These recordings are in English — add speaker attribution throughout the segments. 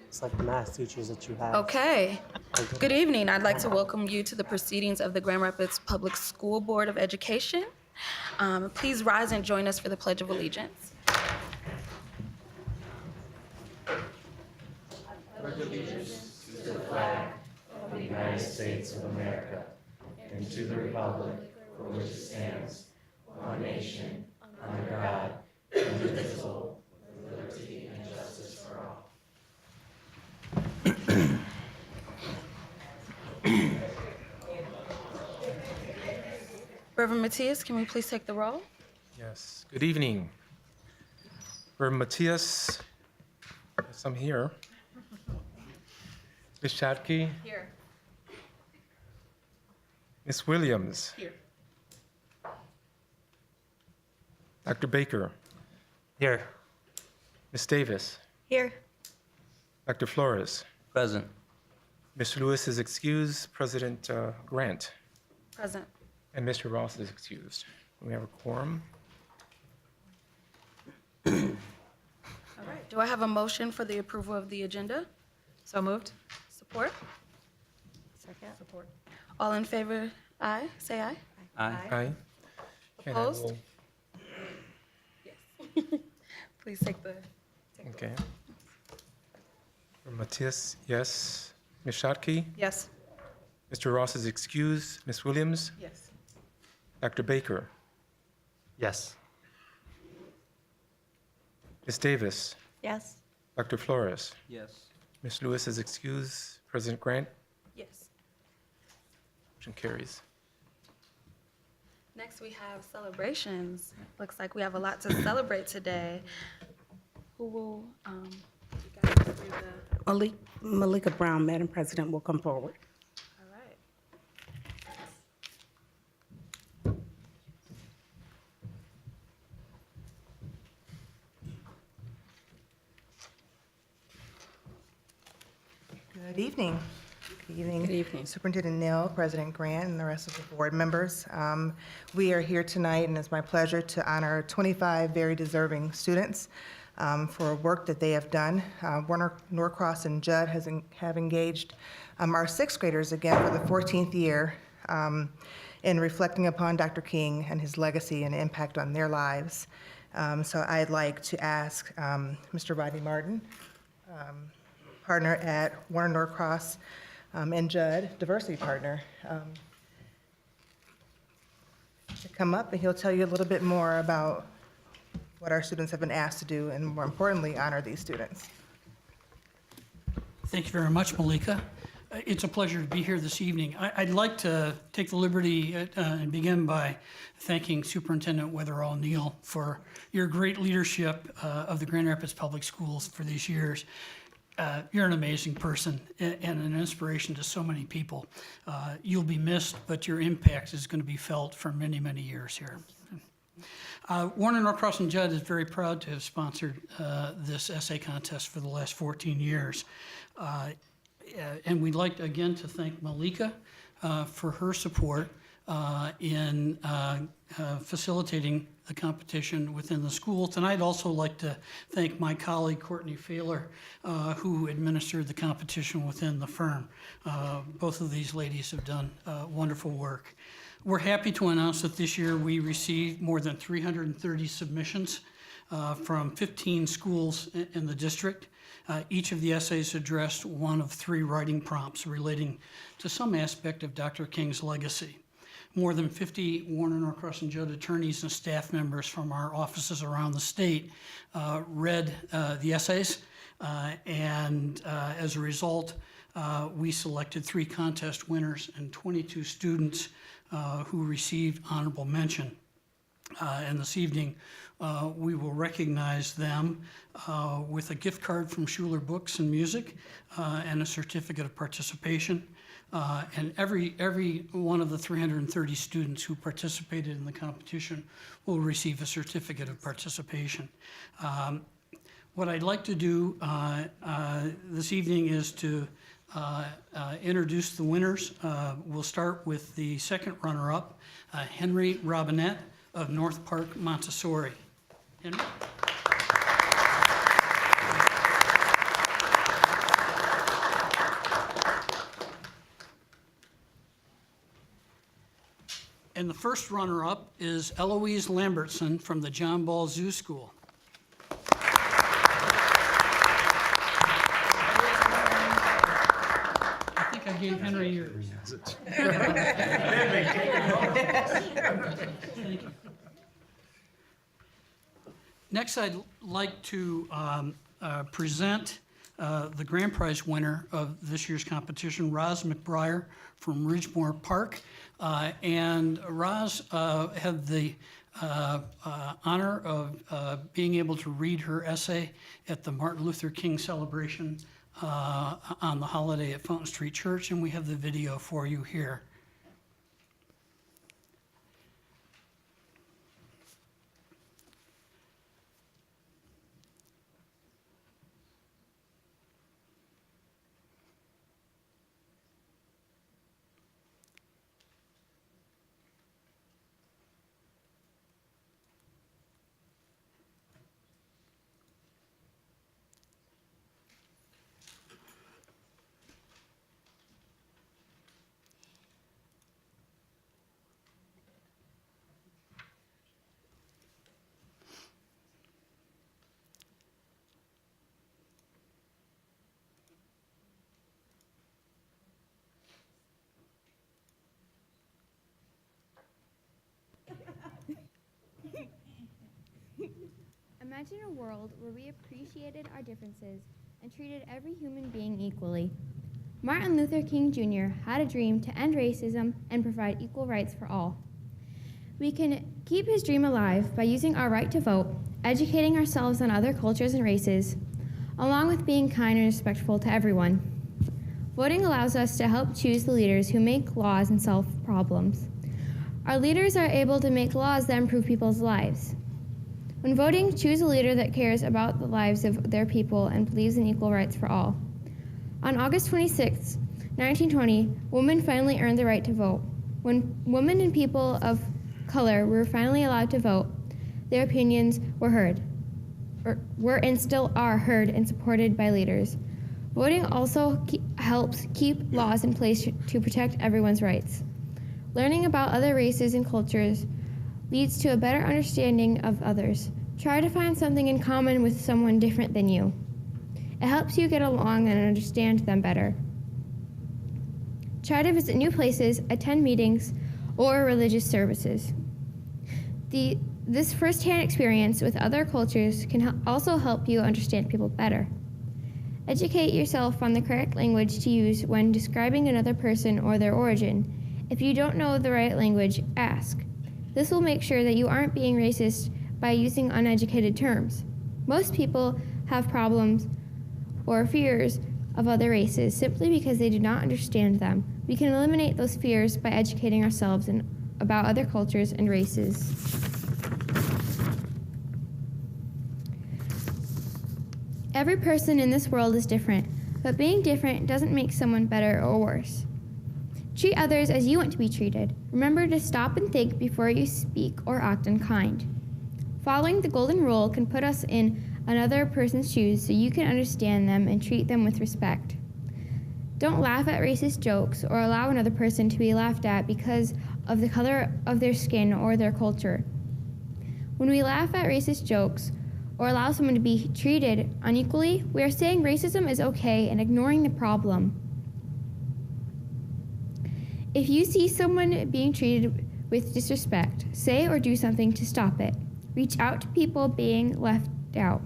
Speaker 1: It's like the math teachers that you have.
Speaker 2: Okay. Good evening. I'd like to welcome you to the proceedings of the Grand Rapids Public School Board of Education. Please rise and join us for the Pledge of Allegiance.
Speaker 3: United States of America and to the republic for which it stands, one nation, under God, indivisible, with liberty and justice for all.
Speaker 2: Reverend Matthias, can we please take the roll?
Speaker 4: Yes, good evening. Reverend Matthias, yes, I'm here. Ms. Shadke,
Speaker 2: Here.
Speaker 4: Ms. Williams,
Speaker 2: Here.
Speaker 4: Dr. Baker,
Speaker 1: Here.
Speaker 4: Ms. Davis,
Speaker 2: Here.
Speaker 4: Dr. Flores.
Speaker 5: Present.
Speaker 4: Mr. Lewis is excused, President Grant,
Speaker 2: Present.
Speaker 4: and Mr. Ross is excused. We have a quorum.
Speaker 2: All right. Do I have a motion for the approval of the agenda?
Speaker 6: So moved.
Speaker 2: Support?
Speaker 6: Second. Support.
Speaker 2: All in favor, aye. Say aye.
Speaker 5: Aye.
Speaker 4: Aye. And I
Speaker 2: Opposed?
Speaker 4: will-
Speaker 2: Please take the.
Speaker 4: Okay. Reverend Matthias, yes. Ms. Shadke,
Speaker 6: Yes.
Speaker 4: Mr. Ross is excused. Ms. Williams,
Speaker 6: Yes.
Speaker 4: Dr. Baker,
Speaker 1: Yes.
Speaker 4: Ms. Davis,
Speaker 6: Yes.
Speaker 4: Dr. Flores.
Speaker 5: Yes.
Speaker 4: Ms. Lewis is excused. President Grant,
Speaker 2: Yes.
Speaker 4: motion carries.
Speaker 2: Next, we have celebrations. Looks like we have a lot to celebrate today. Who will, you guys do the,
Speaker 7: Malika Brown, Madam President, will come forward.
Speaker 2: all right.
Speaker 8: Good evening. Good evening.
Speaker 2: Good evening.
Speaker 8: Superintendent Neal, President Grant, and the rest of the board members. We are here tonight, and it's my pleasure to honor 25 very deserving students for work that they have done. Warner Norcross and Judd have engaged our sixth graders again for the 14th year in reflecting upon Dr. King and his legacy and impact on their lives. So I'd like to ask Mr. Rodney Martin, partner at Warner Norcross, and Judd, diversity partner, to come up, and he'll tell you a little bit more about what our students have been asked to do, and more importantly, honor these students.
Speaker 9: Thank you very much, Malika. It's a pleasure to be here this evening. I'd like to take the liberty and begin by thanking Superintendent Weatherall Neal for your great leadership of the Grand Rapids Public Schools for these years. You're an amazing person and an inspiration to so many people. You'll be missed, but your impact is going to be felt for many, many years here. Warner Norcross and Judd is very proud to have sponsored this essay contest for the last 14 years. And we'd like, again, to thank Malika for her support in facilitating the competition within the schools. And I'd also like to thank my colleague, Courtney Failer, who administered the competition within the firm. Both of these ladies have done wonderful work. We're happy to announce that this year we received more than 330 submissions from 15 schools in the district. Each of the essays addressed one of 3 writing prompts relating to some aspect of Dr. King's legacy. More than 50 Warner Norcross and Judd attorneys and staff members from our offices around the state read the essays, and as a result, we selected 3 contest winners and 22 students who received honorable mention. And this evening, we will recognize them with a gift card from Schuler Books and Music and a certificate of participation. And every one of the 330 students who participated in the competition will receive a certificate of participation. What I'd like to do this evening is to introduce the winners. We'll start with the second runner-up, Henry Robinette of North Park Montessori. Henry? And the first runner-up is Eloise Lambertson from the John Ball Zoo School. I think I gave Henry yours. Thank you. Next, I'd like to present the grand prize winner of this year's competition, Roz McBriar from Ridgemore Park. And Roz had the honor of being able to read her essay at the Martin Luther King celebration on the holiday at Fountain Street Church, and we have the video for you here.
Speaker 5: Imagine a world where we appreciated our differences and treated every human being equally. Martin Luther King Jr. had a dream to end racism and provide equal rights for all. We can keep his dream alive by using our right to vote, educating ourselves on other cultures and races, along with being kind and respectful to everyone. Voting allows us to help choose the leaders who make laws and solve problems. Our leaders are able to make laws that improve people's lives. When voting, choose a leader that cares about the lives of their people and believes in equal rights for all. On August 26, 1920, women finally earned the right to vote. When women and people of color were finally allowed to vote, their opinions were heard, were and still are heard and supported by leaders. Voting also helps keep laws in place to protect everyone's rights. Learning about other races and cultures leads to a better understanding of others. Try to find something in common with someone different than you. It helps you get along and understand them better. Try to visit new places, attend meetings, or religious services. This firsthand experience with other cultures can also help you understand people better. Educate yourself on the correct language to use when describing another person or their origin. If you don't know the right language, ask. This will make sure that you aren't being racist by using uneducated terms. Most people have problems or fears of other races simply because they do not understand them. We can eliminate those fears by educating ourselves about other cultures and races. Every person in this world is different, but being different doesn't make someone better or worse. Treat others as you want to be treated. Remember to stop and think before you speak or act unkind. Following the golden rule can put us in another person's shoes so you can understand them and treat them with respect. Don't laugh at racist jokes or allow another person to be laughed at because of the color of their skin or their culture. When we laugh at racist jokes or allow someone to be treated unequally, we are saying racism is okay and ignoring the problem. If you see someone being treated with disrespect, say or do something to stop it. Reach out to people being left out.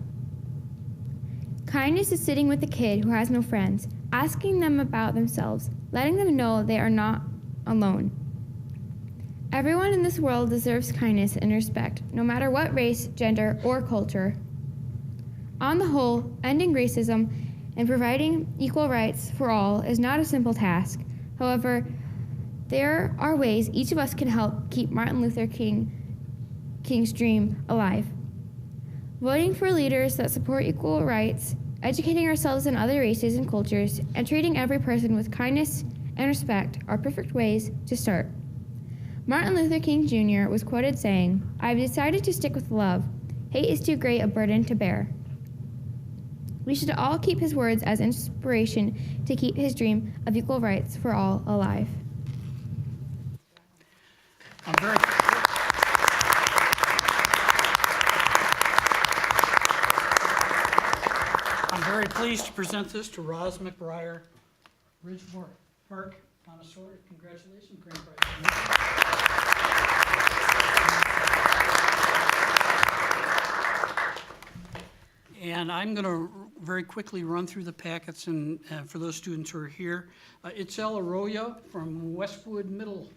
Speaker 5: Kindness is sitting with a kid who has no friends, asking them about themselves, letting them know they are not alone. Everyone in this world deserves kindness and respect, no matter what race, gender, or culture. On the whole, ending racism and providing equal rights for all is not a simple task. However, there are ways each of us can help keep Martin Luther King's dream alive. Voting for leaders that support equal rights, educating ourselves in other races and cultures, and treating every person with kindness and respect are perfect ways to start. Martin Luther King Jr. was quoted saying, "I've decided to stick with love. Hate is too great a burden to bear." We should all keep his words as inspiration to keep his dream of equal rights for all alive.
Speaker 9: I'm very pleased to present this to Roz McBriar, Ridgemore Park, Montessori. Congratulations, grand prize. And I'm going to very quickly run through the packets, and for those students who are here, Itzel Arroyo from Westwood Middle.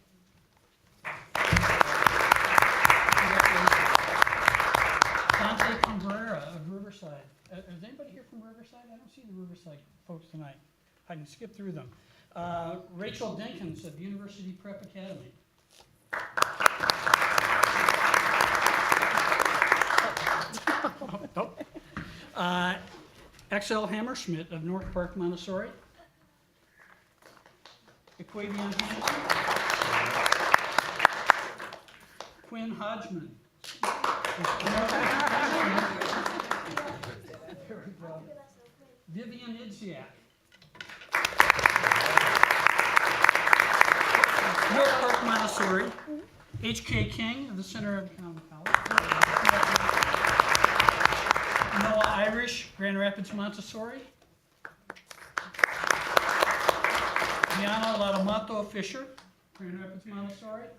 Speaker 9: Dante Cabrera of Riverside. Is anybody here from Riverside? I don't see the Riverside folks tonight. I can skip through them. Rachel Dinkins of University Prep Academy. Nope. XL Hammerschmidt of North Park Montessori. Equavian Hansen. Quinn Hodgman. There we go. Vivian Idziak. North Park Montessori. H.K. King of the Center of Economic College. Noah Irish, Grand Rapids Montessori. Diana Latamato Fisher, Grand Rapids Montessori.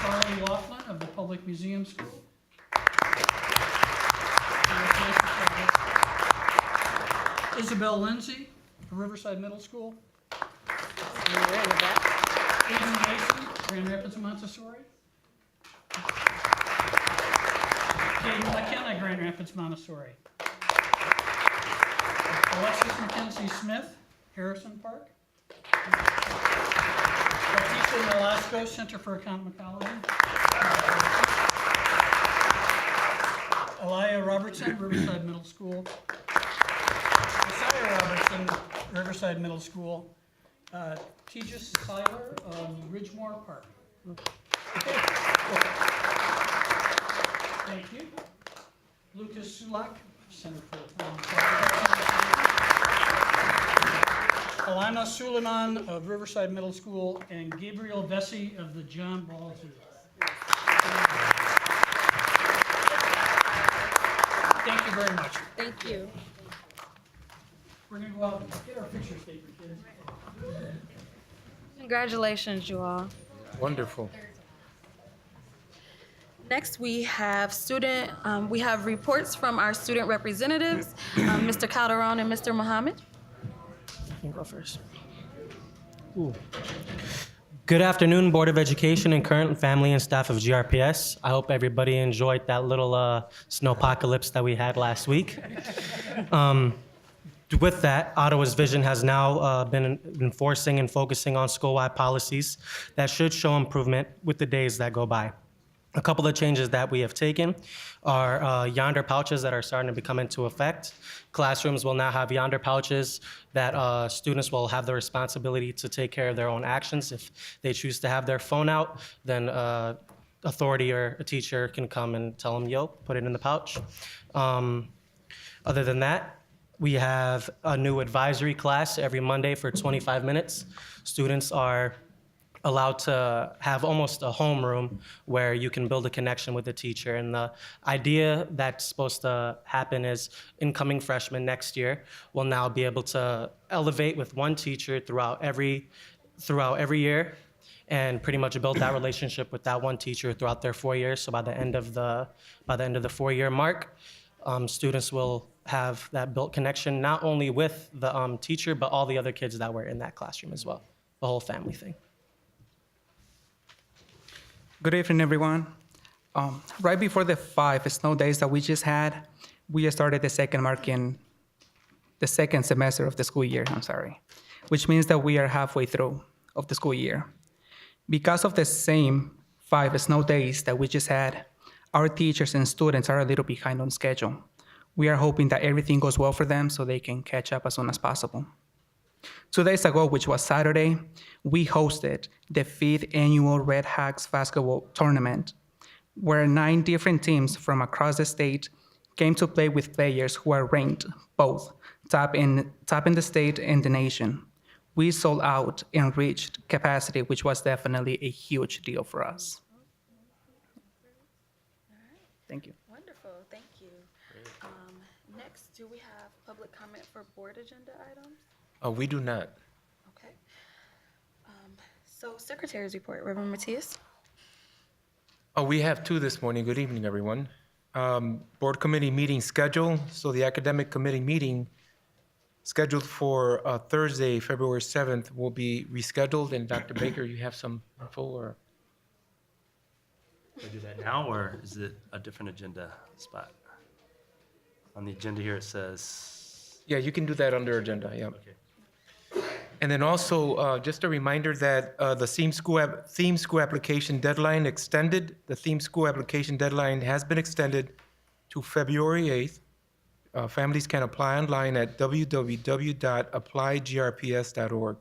Speaker 9: Charlie Laughlin of the Public Museum School. Isabel Lindsay of Riverside Middle School. Aiden Mason, Grand Rapids Montessori. Caden McKenna, Grand Rapids Montessori. Alexis McKenzie Smith, Harrison Park. Leticia Nolasco, Center for Economic Ecology. Elia Robertson, Riverside Middle School. Josiah Robertson, Riverside Middle School. Tejas Seiler of Ridgemore Park. Okay. Thank you. Lucas Sulak, Center for Alana Suleiman of Riverside Middle School, and Gabriel Vesey of the John Ball Zoo. Thank you very much.
Speaker 2: Thank you.
Speaker 9: We're going to go out and get our picture statement, kids.
Speaker 2: Congratulations, you all.
Speaker 4: Wonderful.
Speaker 2: Next, we have reports from our student representatives, Mr. Calderon and Mr. Mohammed.
Speaker 1: You can go first. Good afternoon, Board of Education and current family and staff of GRPS. I hope everybody enjoyed that little snowpocalypse that we had last week. With that, Ottawa's vision has now been enforcing and focusing on school-wide policies that should show improvement with the days that go by. A couple of changes that we have taken are yonder pouches that are starting to come into effect. Classrooms will now have yonder pouches that students will have the responsibility to take care of their own actions. If they choose to have their phone out, then authority or a teacher can come and tell them, yo, put it in the pouch. Other than that, we have a new advisory class every Monday for 25 minutes. Students are allowed to have almost a homeroom where you can build a connection with the teacher. And the idea that's supposed to happen is incoming freshmen next year will now be able to elevate with one teacher throughout every year and pretty much build that relationship with that one teacher throughout their 4 years. So by the end of the 4-year mark, students will have that built connection not only with the teacher, but all the other kids that were in that classroom as well, the whole family thing.
Speaker 10: Good evening, everyone. Right before the 5 snow days that we just had, we started the second semester of the school year, which means that we are halfway through of the school year. Because of the same 5 snow days that we just had, our teachers and students are a little behind on schedule. We are hoping that everything goes well for them so they can catch up as soon as possible. 2 days ago, which was Saturday, we hosted the 5th annual Red Hawks basketball tournament, where 9 different teams from across the state came to play with players who are ranked both top in the state and the nation. we sold out and reached capacity, which was definitely a huge deal for us. Thank you.
Speaker 2: Wonderful, thank you. Next, do we have public comment for board agenda items?
Speaker 4: We do not.
Speaker 2: Okay. So Secretary's report, Reverend Matias.
Speaker 4: We have two this morning. Good evening, everyone. Board committee meeting schedule. So the academic committee meeting scheduled for Thursday, February 7th will be rescheduled. And Dr. Baker, you have some info or?
Speaker 3: Do I do that now, or is it a different agenda spot? On the agenda here, it says,
Speaker 4: Yeah, you can do that under agenda, yeah.
Speaker 3: okay.
Speaker 4: And then also, just a reminder that the theme school application deadline extended. The theme school application deadline has been extended to February 8th. Families can apply online at www.applygrps.org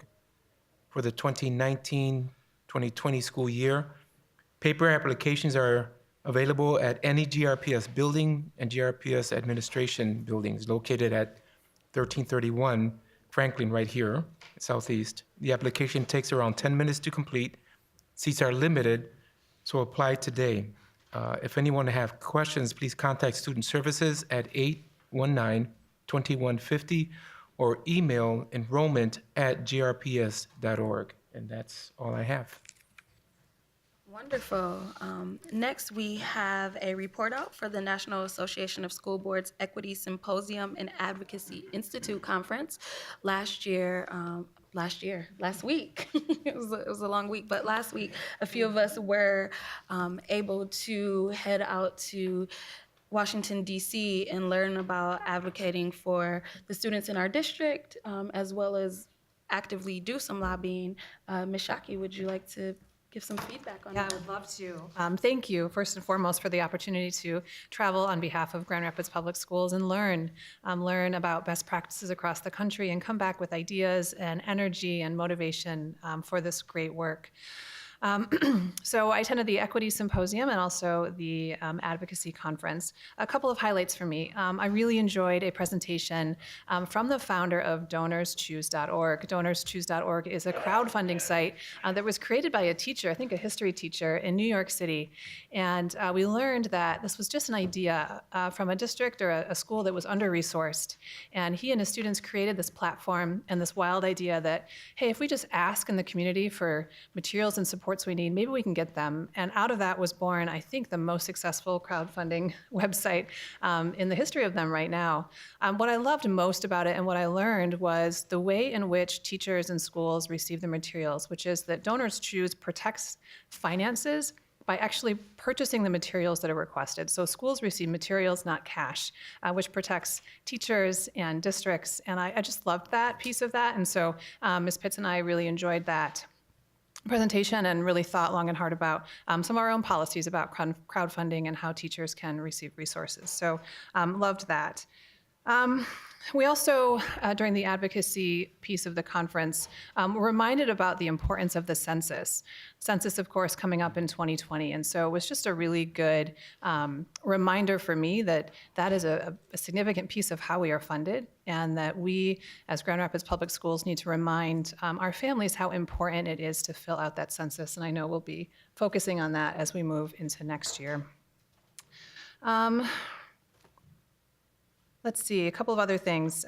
Speaker 4: for the 2019-2020 school year. Paper applications are available at any GRPS building and GRPS administration buildings located at 1331 Franklin, right here, southeast. The application takes around 10 minutes to complete. Seats are limited, so apply today. If anyone have questions, please contact Student Services at 819-2150 or email enrollment@grps.org. And that's all I have.
Speaker 2: Wonderful. Next, we have a report out for the National Association of School Boards Equity Symposium and Advocacy Institute Conference. Last week, it was a long week, but last week, a few of us were able to head out to Washington, D.C. and learn about advocating for the students in our district, as well as actively do some lobbying. Ms. Shockey, would you like to give some feedback on
Speaker 6: Yeah,
Speaker 2: that?
Speaker 6: I would love to. Thank you, first and foremost, for the opportunity to travel on behalf of Grand Rapids Public Schools and learn about best practices across the country and come back with ideas and energy and motivation for this great work. So I attended the Equity Symposium and also the Advocacy Conference. A couple of highlights for me. I really enjoyed a presentation from the founder of DonorsChoose.org. DonorsChoose.org is a crowdfunding site that was created by a teacher, I think a history teacher in New York City. And we learned that this was just an idea from a district or a school that was under-resourced. And he and his students created this platform and this wild idea that, hey, if we just ask in the community for materials and supports we need, maybe we can get them. And out of that was born, I think, the most successful crowdfunding website in the history of them right now. What I loved most about it and what I learned was the way in which teachers and schools receive the materials, which is that Donors Choose protects finances by actually purchasing the materials that are requested. So schools receive materials, not cash, which protects teachers and districts. And I just loved that piece of that. And so Ms. Pitts and I really enjoyed that presentation and really thought long and hard about some of our own policies about crowdfunding and how teachers can receive resources. So loved that. We also, during the advocacy piece of the conference, were reminded about the importance of the census. Census, of course, coming up in 2020. And so it was just a really good reminder for me that that is a significant piece of how we are funded and that we, as Grand Rapids Public Schools, need to remind our families how important it is to fill out that census. And I know we'll be focusing on that as we move into next year. Let's see, a couple of other things.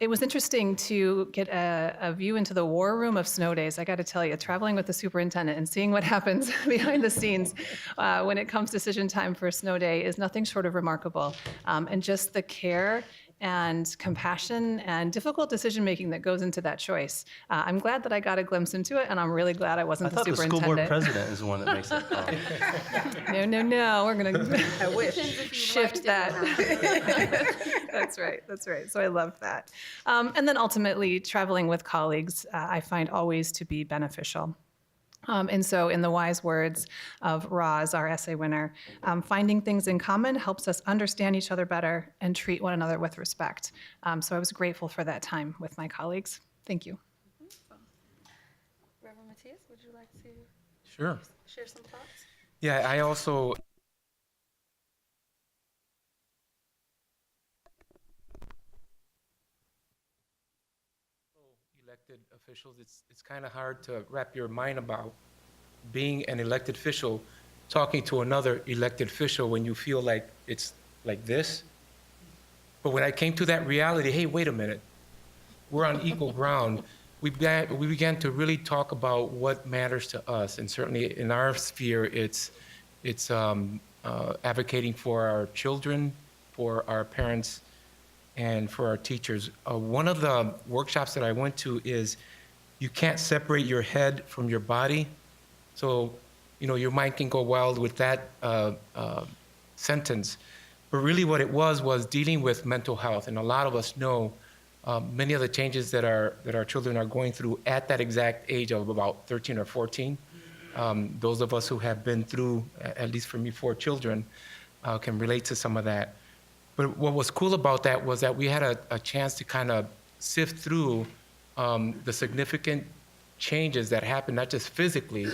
Speaker 6: It was interesting to get a view into the war room of snow days. I got to tell you, traveling with the superintendent and seeing what happens behind the scenes when it comes decision time for snow day is nothing short of remarkable. And just the care and compassion and difficult decision-making that goes into that choice. I'm glad that I got a glimpse into it, and I'm really glad I wasn't
Speaker 3: I thought
Speaker 2: the
Speaker 3: the school
Speaker 2: superintendent.
Speaker 3: board president is the one that makes that call.
Speaker 6: No, we're gonna
Speaker 2: Depends if you
Speaker 6: shift
Speaker 2: liked it or
Speaker 6: that. That's right. So I loved that. And then ultimately, traveling with colleagues, I find always to be beneficial. And so in the wise words of Roz, our essay winner, finding things in common helps us understand each other better and treat one another with respect. So I was grateful for that time with my colleagues. Thank you.
Speaker 2: Reverend Matias, would you like to
Speaker 4: Sure.
Speaker 2: share some thoughts?
Speaker 4: Yeah, I also elected officials, it's kind of hard to wrap your mind about being an elected official, talking to another elected official when you feel like it's like this. But when I came to that reality, hey, wait a minute, we're on equal ground. We began to really talk about what matters to us, and certainly in our sphere, it's advocating for our children, for our parents, and for our teachers. One of the workshops that I went to is you can't separate your head from your body. So, you know, your mind can go wild with that sentence. But really what it was dealing with mental health. And a lot of us know many of the changes that our children are going through at that exact age of about 13 or 14. Those of us who have been through, at least for me, 4 children, can relate to some of that. But what was cool about that was that we had a chance to kind of sift through the significant changes that happened, not just physically,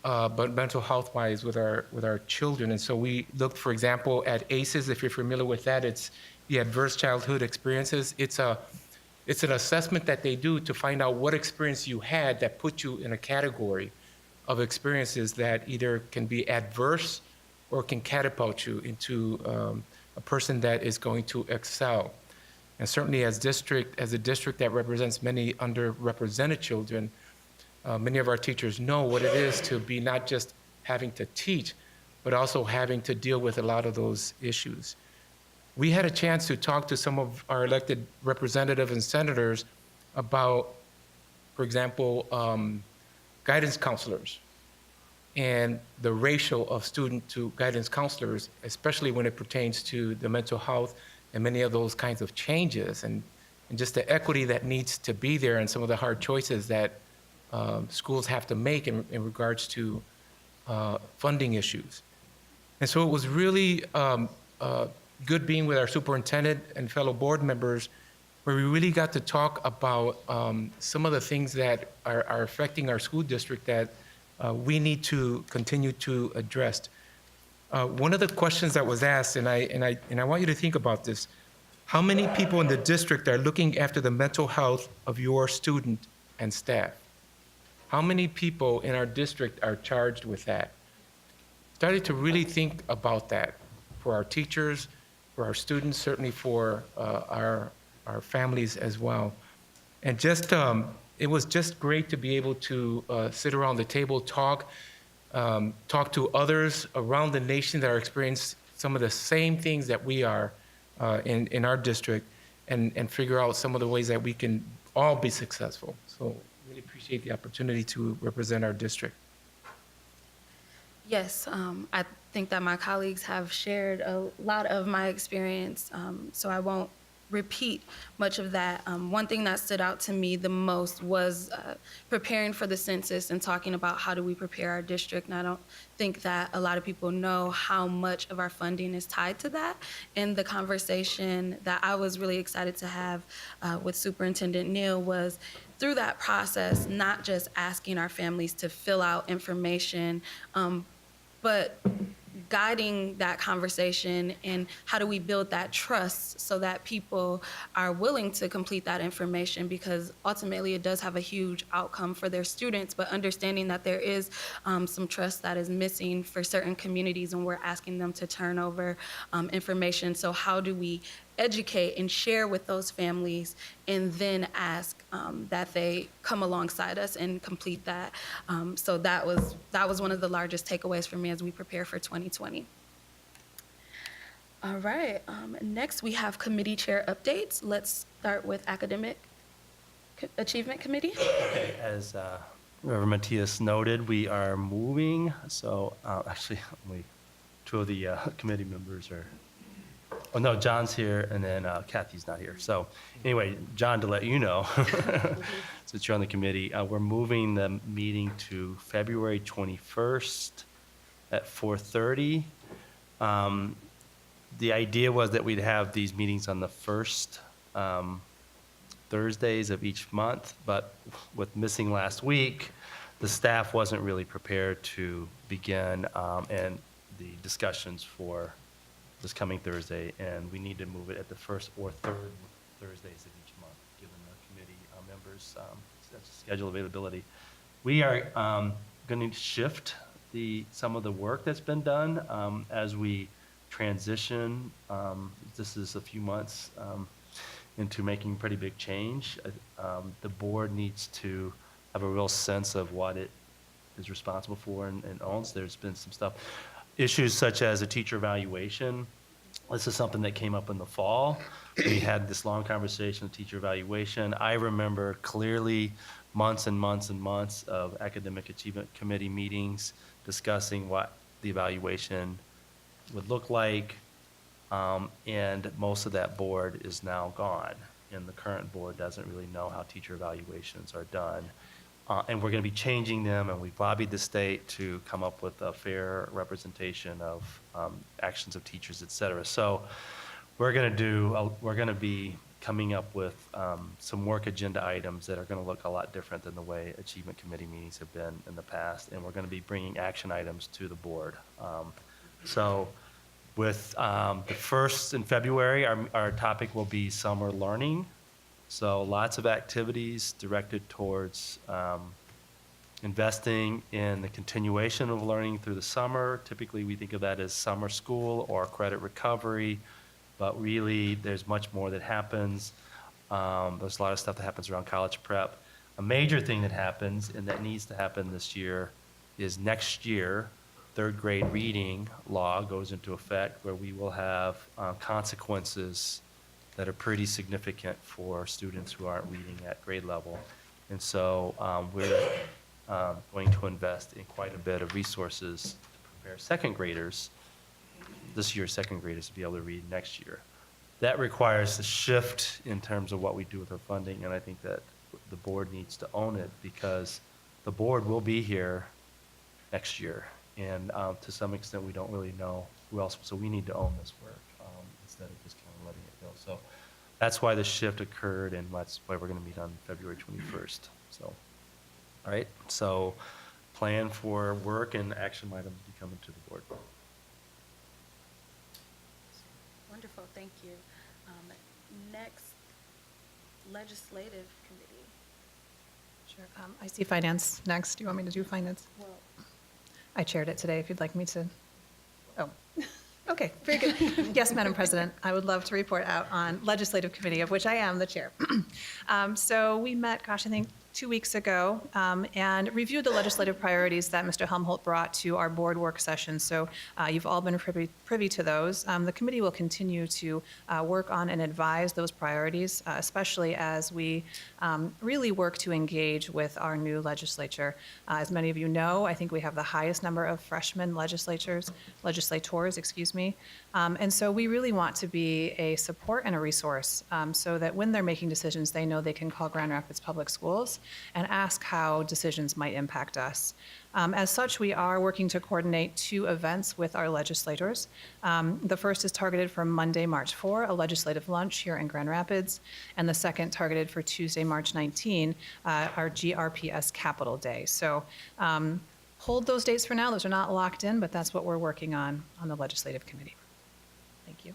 Speaker 4: but mental health-wise with our children. And so we looked, for example, at ACEs. If you're familiar with that, it's the Adverse Childhood Experiences. It's an assessment that they do to find out what experience you had that put you in a category of experiences that either can be adverse or can catapult you into a person that is going to excel. And certainly as a district that represents many underrepresented children, many of our teachers know what it is to be not just having to teach, but also having to deal with a lot of those issues. We had a chance to talk to some of our elected representatives and senators about, for example, guidance counselors and the ratio of student to guidance counselors, especially when it pertains to the mental health and many of those kinds of changes, and just the equity that needs to be there and some of the hard choices that schools have to make in regards to funding issues. And so it was really good being with our superintendent and fellow board members, where we really got to talk about some of the things that are affecting our school district that we need to continue to address. One of the questions that was asked, and I want you to think about this: how many people in the district are looking after the mental health of your student and staff? How many people in our district are charged with that? Started to really think about that for our teachers, for our students, certainly for our families as well. And just, it was just great to be able to sit around the table, talk to others around the nation that are experiencing some of the same things that we are in our district, and figure out some of the ways that we can all be successful. So really appreciate the opportunity to represent our district.
Speaker 2: Yes, I think that my colleagues have shared a lot of my experience, so I won't repeat much of that. One thing that stood out to me the most was preparing for the census and talking about how do we prepare our district. And I don't think that a lot of people know how much of our funding is tied to that. And the conversation that I was really excited to have with Superintendent Neal was, through that process, not just asking our families to fill out information, but guiding that conversation and how do we build that trust so that people are willing to complete that information, because ultimately it does have a huge outcome for their students, but understanding that there is some trust that is missing for certain communities and we're asking them to turn over information. So how do we educate and share with those families and then ask that they come alongside us and complete that. So that was one of the largest takeaways for me as we prepare for 2020. All right, next we have committee chair updates. Let's start with Academic Achievement Committee.
Speaker 3: Okay, as Reverend Matias noted, we are moving. So actually, only 2 of the committee members are. Oh, no, John's here, and then Kathy's not here. So anyway, John, to let you know, since you're on the committee, we're moving the meeting to February 21st at 4:30. The idea was that we'd have these meetings on the first Thursdays of each month, but with missing last week, the staff wasn't really prepared to begin and the discussions for this coming Thursday, and we need to move it at the first or third Thursdays of each month, given the committee members there's schedule availability. We are going to shift some of the work that's been done as we transition. This is a few months into making pretty big change. The board needs to have a real sense of what it is responsible for and owns. There's been some stuff, issues such as a teacher evaluation. This is something that came up in the fall. We had this long conversation of teacher evaluation. I remember clearly months and months and months of academic achievement committee meetings discussing what the evaluation would look like. And most of that board is now gone. And the current board doesn't really know how teacher evaluations are done. And we're going to be changing them, and we've lobbied the state to come up with a fair representation of actions of teachers, et cetera. So we're going to be coming up with some work agenda items that are going to look a lot different than the way achievement committee meetings have been in the past, and we're going to be bringing action items to the board. So with the first in February, our topic will be summer learning. So lots of activities directed towards investing in the continuation of learning through the summer. Typically, we think of that as summer school or credit recovery, but really there's much more that happens. There's a lot of stuff that happens around college prep. A major thing that happens, and that needs to happen this year, is next year, third grade reading law goes into effect, where we will have consequences that are pretty significant for students who aren't reading at grade level. And so we're going to invest in quite a bit of resources to prepare second graders, this year's second graders, to be able to read next year. That requires a shift in terms of what we do with our funding, and I think that the board needs to own it, because the board will be here next year. And to some extent, we don't really know who else, so we need to own this work instead of just kind of letting it go. So that's why the shift occurred, and that's why we're going to meet on February 21st. So, all right, so plan for work and action items to be coming to the board.
Speaker 2: Wonderful, thank you. Next, legislative committee.
Speaker 6: Sure. I see finance next. Do you want me to do finance?
Speaker 2: Well,
Speaker 6: I chaired it today, if you'd like me to. Oh, okay, very good. Yes, Madam President, I would love to report out on Legislative Committee, of which I am the chair. So we met, gosh, I think 2 weeks ago, and reviewed the legislative priorities that Mr. Helmholt brought to our board work session. So you've all been privy to those. The committee will continue to work on and advise those priorities, especially as we really work to engage with our new legislature. As many of you know, I think we have the highest number of freshman legislators, and so we really want to be a support and a resource so that when they're making decisions, they know they can call Grand Rapids Public Schools and ask how decisions might impact us. As such, we are working to coordinate 2 events with our legislators. The first is targeted for Monday, March 4, a legislative lunch here in Grand Rapids, and the second targeted for Tuesday, March 19, our GRPS Capital Day. So hold those dates for now. Those are not locked in, but that's what we're working on the Legislative Committee. Thank you.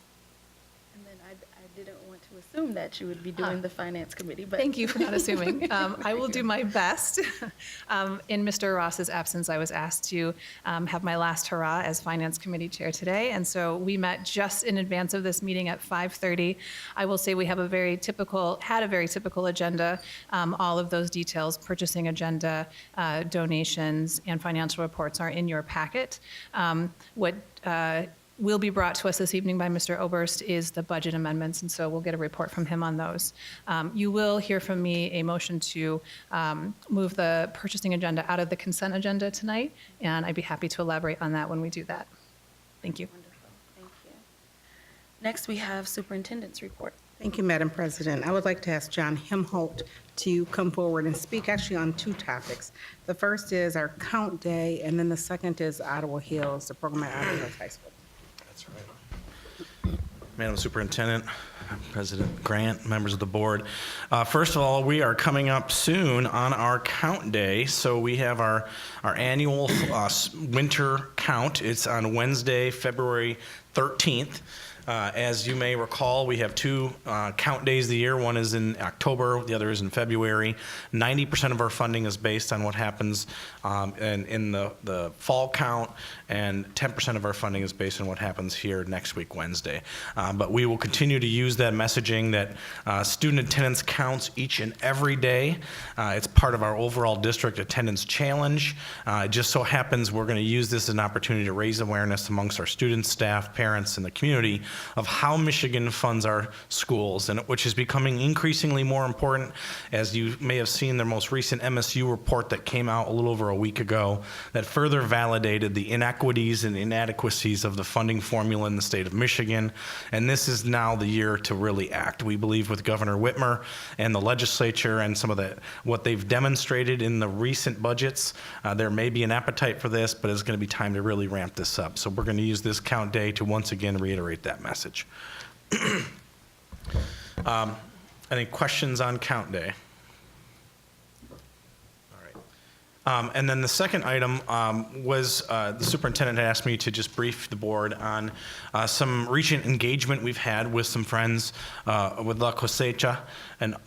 Speaker 2: and then I didn't want to assume that you would be doing the finance committee, but.
Speaker 6: Thank you for not assuming. I will do my best. In Mr. Ross's absence, I was asked to have my last hurrah as Finance Committee Chair today, and so we met just in advance of this meeting at 5:30. I will say we have had a very typical agenda. All of those details, purchasing agenda, donations, and financial reports are in your packet. What will be brought to us this evening by Mr. Oberst is the budget amendments, and so we'll get a report from him on those. You will hear from me a motion to move the purchasing agenda out of the consent agenda tonight, and I'd be happy to elaborate on that when we do that. Thank you.
Speaker 2: Wonderful, thank you. Next, we have superintendent's report.
Speaker 7: Thank you, Madam President. I would like to ask John Helmholt to come forward and speak actually on 2 topics. The first is our count day, and then the second is Ottawa Hills, the program at Ottawa Hills High School.
Speaker 11: That's right. Madam Superintendent, President Grant, members of the board. First of all, we are coming up soon on our count day. So we have our annual winter count. It's on Wednesday, February 13th. As you may recall, we have two count days of the year. One is in October, the other is in February. 90% of our funding is based on what happens in the fall count, and 10% of our funding is based on what happens here next week, Wednesday. But we will continue to use that messaging that student attendance counts each and every day. It's part of our overall district attendance challenge. It just so happens we're going to use this as an opportunity to raise awareness amongst our students, staff, parents, and the community of how Michigan funds our schools, and which is becoming increasingly more important. As you may have seen, the most recent MSU report that came out a little over a week ago that further validated the inequities and inadequacies of the funding formula in the state of Michigan. And this is now the year to really act. We believe with Governor Whitmer and the legislature and some of what they've demonstrated in the recent budgets, there may be an appetite for this, but it's going to be time to really ramp this up. So we're going to use this count day to once again reiterate that message. Any questions on count day? And then the second item was the superintendent had asked me to just brief the board on some recent engagement we've had with some friends with La Cosecha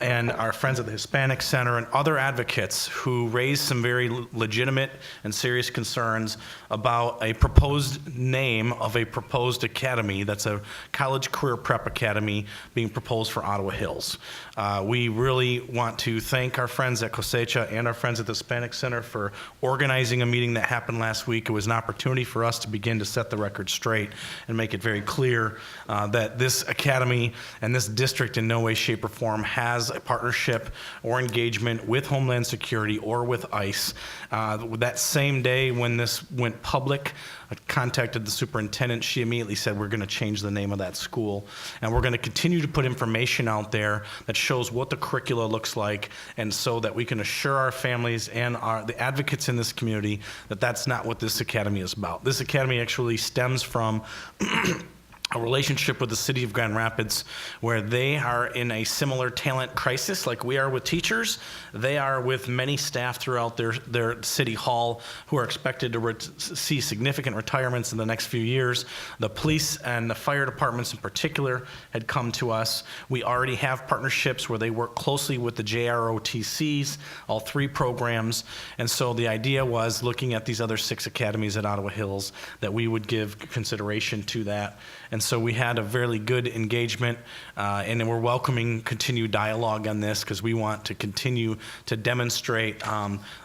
Speaker 11: and our friends at the Hispanic Center and other advocates who raised some very legitimate and serious concerns about a proposed name of a proposed academy that's a college career prep academy being proposed for Ottawa Hills. We really want to thank our friends at Cosecha and our friends at the Hispanic Center for organizing a meeting that happened last week. It was an opportunity for us to begin to set the record straight and make it very clear that this academy and this district in no way, shape, or form has a partnership or engagement with Homeland Security or with ICE. That same day when this went public, I contacted the superintendent. She immediately said, we're going to change the name of that school. And we're going to continue to put information out there that shows what the curricula looks like, and so that we can assure our families and the advocates in this community that that's not what this academy is about. This academy actually stems from a relationship with the city of Grand Rapids, where they are in a similar talent crisis like we are with teachers. They are with many staff throughout their city hall who are expected to see significant retirements in the next few years. The police and the fire departments in particular had come to us. We already have partnerships where they work closely with the JROTCs, all three programs. And so the idea was, looking at these other 6 academies at Ottawa Hills, that we would give consideration to that. And so we had a very good engagement, and we're welcoming continued dialogue on this, because we want to continue to demonstrate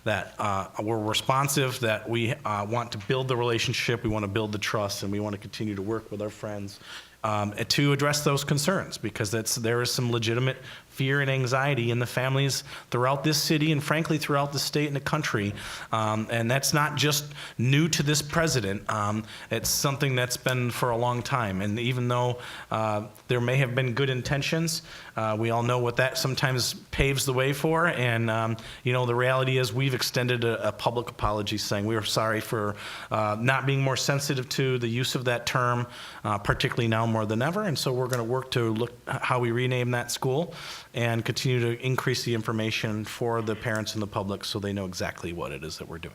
Speaker 11: that we're responsive, that we want to build the relationship, we want to build the trust, and we want to continue to work with our friends to address those concerns, because there is some legitimate fear and anxiety in the families throughout this city and frankly throughout the state and the country. And that's not just new to this president. It's something that's been for a long time. And even though there may have been good intentions, we all know what that sometimes paves the way for. And the reality is we've extended a public apology saying we are sorry for not being more sensitive to the use of that term, particularly now more than ever. And so we're going to work to look how we rename that school and continue to increase the information for the parents and the public so they know exactly what it is that we're doing.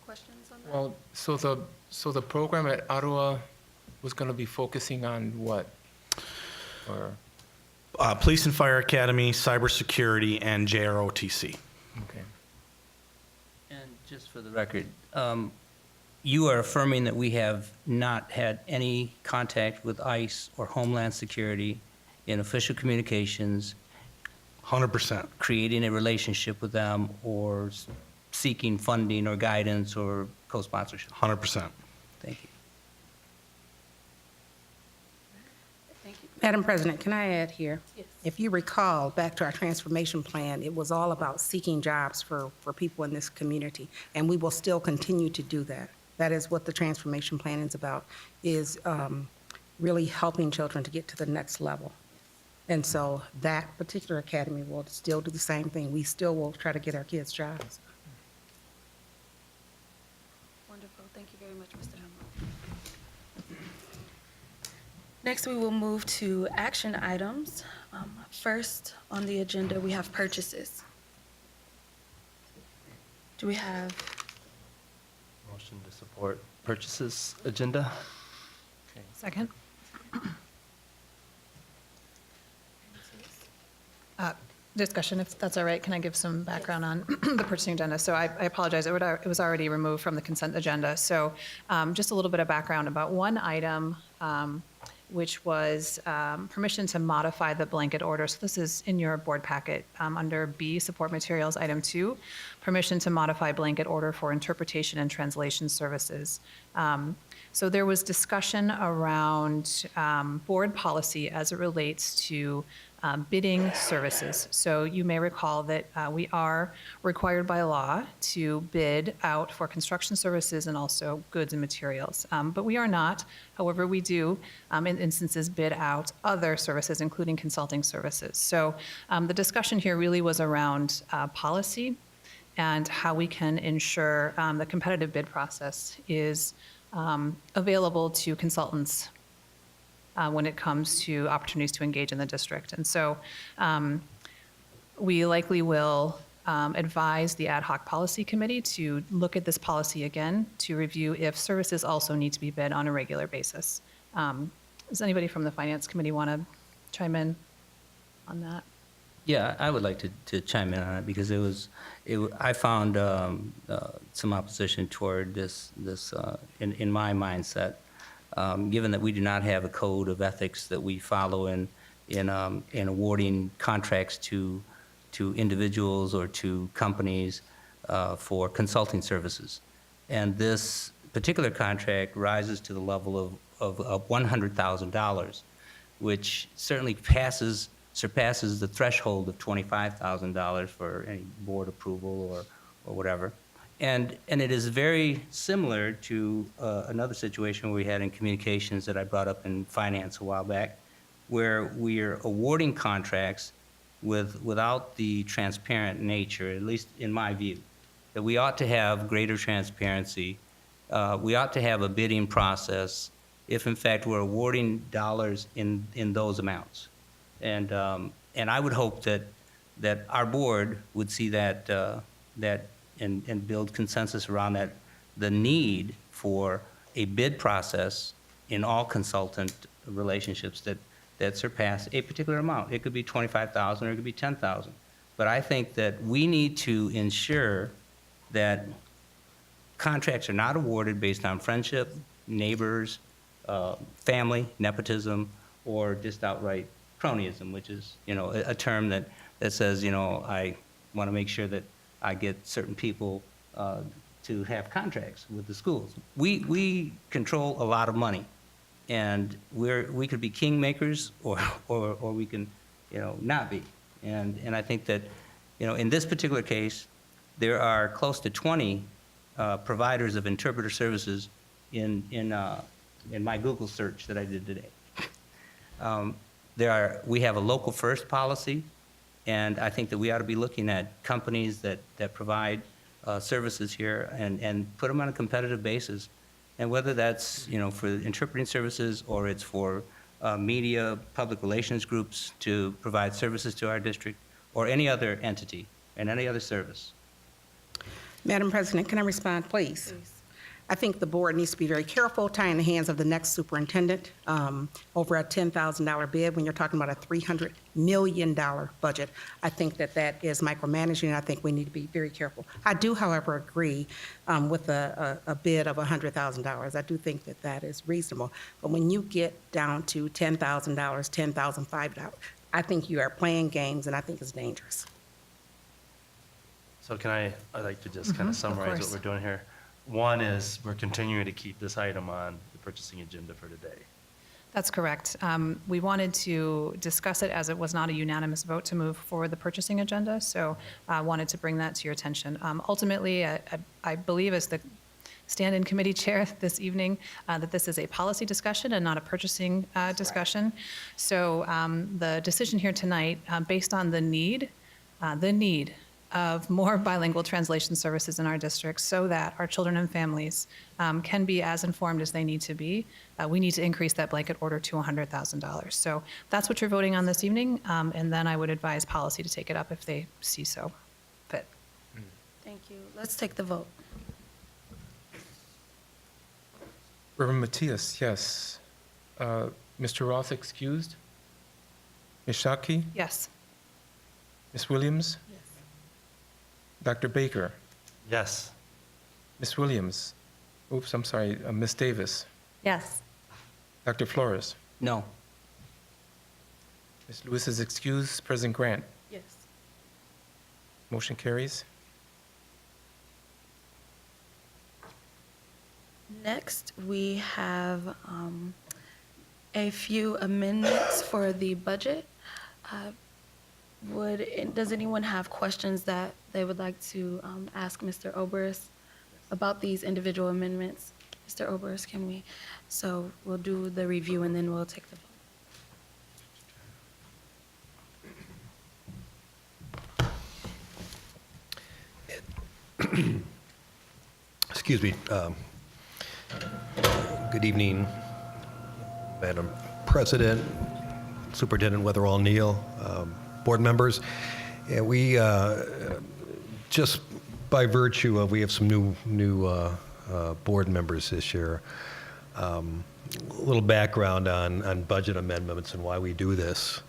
Speaker 2: Questions on that?
Speaker 4: Well, so the program at Ottawa was going to be focusing on what? Or
Speaker 11: Police and Fire Academy, cybersecurity, and JROTC.
Speaker 4: okay.
Speaker 12: And just for the record, you are affirming that we have not had any contact with ICE or Homeland Security in official communications,
Speaker 11: 100%.
Speaker 12: creating a relationship with them, or seeking funding or guidance or co-sponsorship.
Speaker 11: 100%.
Speaker 12: Thank you.
Speaker 2: Thank you.
Speaker 7: Madam President, can I add here?
Speaker 2: Yes.
Speaker 7: If you recall, back to our transformation plan, it was all about seeking jobs for people in this community, and we will still continue to do that. That is what the transformation plan is about, is really helping children to get to the next level. And so that particular academy will still do the same thing. We still will try to get our kids jobs.
Speaker 2: Wonderful. Thank you very much, Mr. Hemel. Next, we will move to action items. First on the agenda, we have purchases. Do we have?
Speaker 3: Motion to support. purchases agenda.
Speaker 6: Second. Discussion, if that's all right, can I give some background on the purchasing agenda? So I apologize, it was already removed from the consent agenda. So just a little bit of background about one item, which was permission to modify the blanket order. So this is in your board packet under B, support materials, item 2, permission to modify blanket order for interpretation and translation services. So there was discussion around board policy as it relates to bidding services. So you may recall that we are required by law to bid out for construction services and also goods and materials. But we are not. However, we do, in instances, bid out other services, including consulting services. So the discussion here really was around policy and how we can ensure the competitive bid process is available to consultants when it comes to opportunities to engage in the district. And so we likely will advise the ad hoc policy committee to look at this policy again to review if services also need to be bid on a regular basis. Does anybody from the finance committee want to chime on that?
Speaker 12: Yeah, I would like to chime in on it because I found some opposition toward this in my mindset, given that we do not have a code of ethics that we follow in awarding contracts to individuals or to companies for consulting services. And this particular contract rises to the level of $100,000, which certainly surpasses the threshold of $25,000 for any board approval or whatever. And it is very similar to another situation we had in communications that I brought up in finance a while back, where we are awarding contracts without the transparent nature, at least in my view, that we ought to have greater transparency. We ought to have a bidding process if, in fact, we're awarding dollars in those amounts. And I would hope that our board would see that and build consensus around that, the need for a bid process in all consultant relationships that surpass a particular amount. It could be $25,000 or it could be $10,000. But I think that we need to ensure that contracts are not awarded based on friendship, neighbors, family, nepotism, or just outright cronyism, which is, a term that says, I want to make sure that I get certain people to have contracts with the schools. We control a lot of money, and we could be kingmakers or we can, not be. And I think that, in this particular case, there are close to 20 providers of interpreter services in my Google search that I did today. We have a local first policy, and I think that we ought to be looking at companies that provide services here and put them on a competitive basis. And whether that's, for interpreting services or it's for media, public relations groups to provide services to our district, or any other entity and any other service.
Speaker 7: Madam President, can I respond, please? I think the board needs to be very careful tying the hands of the next superintendent over a $10,000 bid when you're talking about a $300 million budget. I think that is micromanaging, and I think we need to be very careful. I do, however, agree with a bid of $100,000. I do think that is reasonable. But when you get down to $10,000, $10,005, I think you are playing games, and I think it's dangerous.
Speaker 3: So I'd like to just kind of summarize what we're doing here. One is we're continuing to keep this item on the purchasing agenda for today.
Speaker 6: That's correct. We wanted to discuss it as it was not a unanimous vote to move forward the purchasing agenda, so I wanted to bring that to your attention. Ultimately, I believe as the stand-in committee chair this evening, that this is a policy discussion and not a purchasing discussion. So the decision here tonight, based on the need of more bilingual translation services in our district so that our children and families can be as informed as they need to be, we need to increase that blanket order to $100,000. So that's what you're voting on this evening, and then I would advise policy to take it up if they see so fit.
Speaker 2: Thank you. Let's take the vote.
Speaker 4: Reverend Matias, yes. Mr. Roth excused? Ms. Shaki?
Speaker 6: Yes.
Speaker 4: Ms. Williams? Yes. Dr. Baker?
Speaker 3: Yes.
Speaker 4: Ms. Williams? Oops, I'm sorry, Ms. Davis?
Speaker 6: Yes.
Speaker 4: Dr. Flores?
Speaker 12: No.
Speaker 4: Ms. Lewis is excused. President Grant?
Speaker 2: Yes.
Speaker 4: Motion carries.
Speaker 2: Next, we have a few amendments for the budget. Does anyone have questions that they would like to ask Mr. Oberst about these individual amendments? Mr. Oberst, can we? So we'll do the review and then we'll take the vote.
Speaker 13: Excuse me. Good evening, Madam President, Superintendent Weatherall Neal, board members. And we, just by virtue of, we have some new board members this year. A little background on budget amendments and why we do this.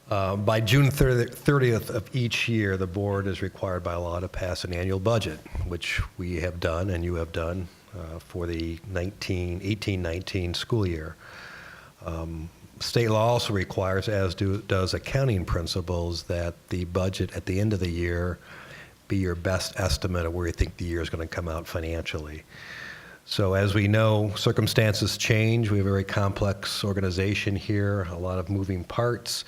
Speaker 13: By June 30th of each year, the board is required by law to pass an annual budget, which we have done and you have done for the 18-19 school year. State law also requires, as does accounting principles, that the budget at the end of the year be your best estimate of where you think the year is going to come out financially. So as we know, circumstances change. We have a very complex organization here, a lot of moving parts,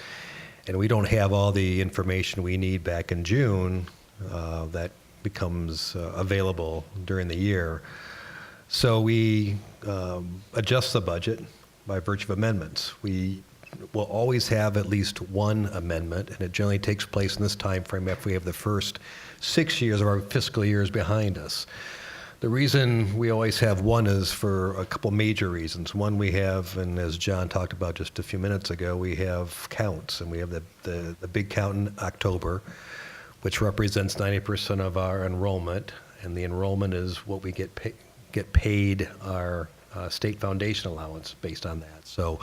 Speaker 13: and we don't have all the information we need back in June that becomes available during the year. So we adjust the budget by virtue of amendments. We will always have at least one amendment, and it generally takes place in this time frame after we have the first 6 years of our fiscal years behind us. The reason we always have one is for a couple major reasons. One, we have, and as John talked about just a few minutes ago, we have counts, and we have the big count in October, which represents 90% of our enrollment, and the enrollment is what we get paid our state foundation allowance based on that. So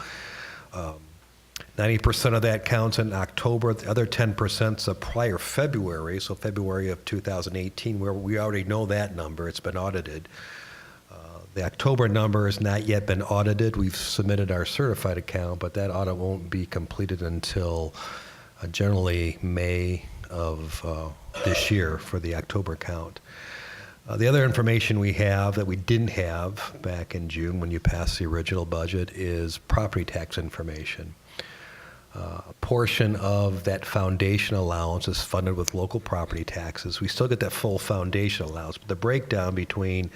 Speaker 13: 90% of that counts in October. The other 10% is a prior February, so February of 2018, where we already know that number. It's been audited. The October number has not yet been audited. We've submitted our certified account, but that audit won't be completed until generally May of this year for the October count. The other information we have that we didn't have back in June when you passed the original budget is property tax information. A portion of that foundation allowance is funded with local property taxes. We still get that full foundation allowance, but the breakdown between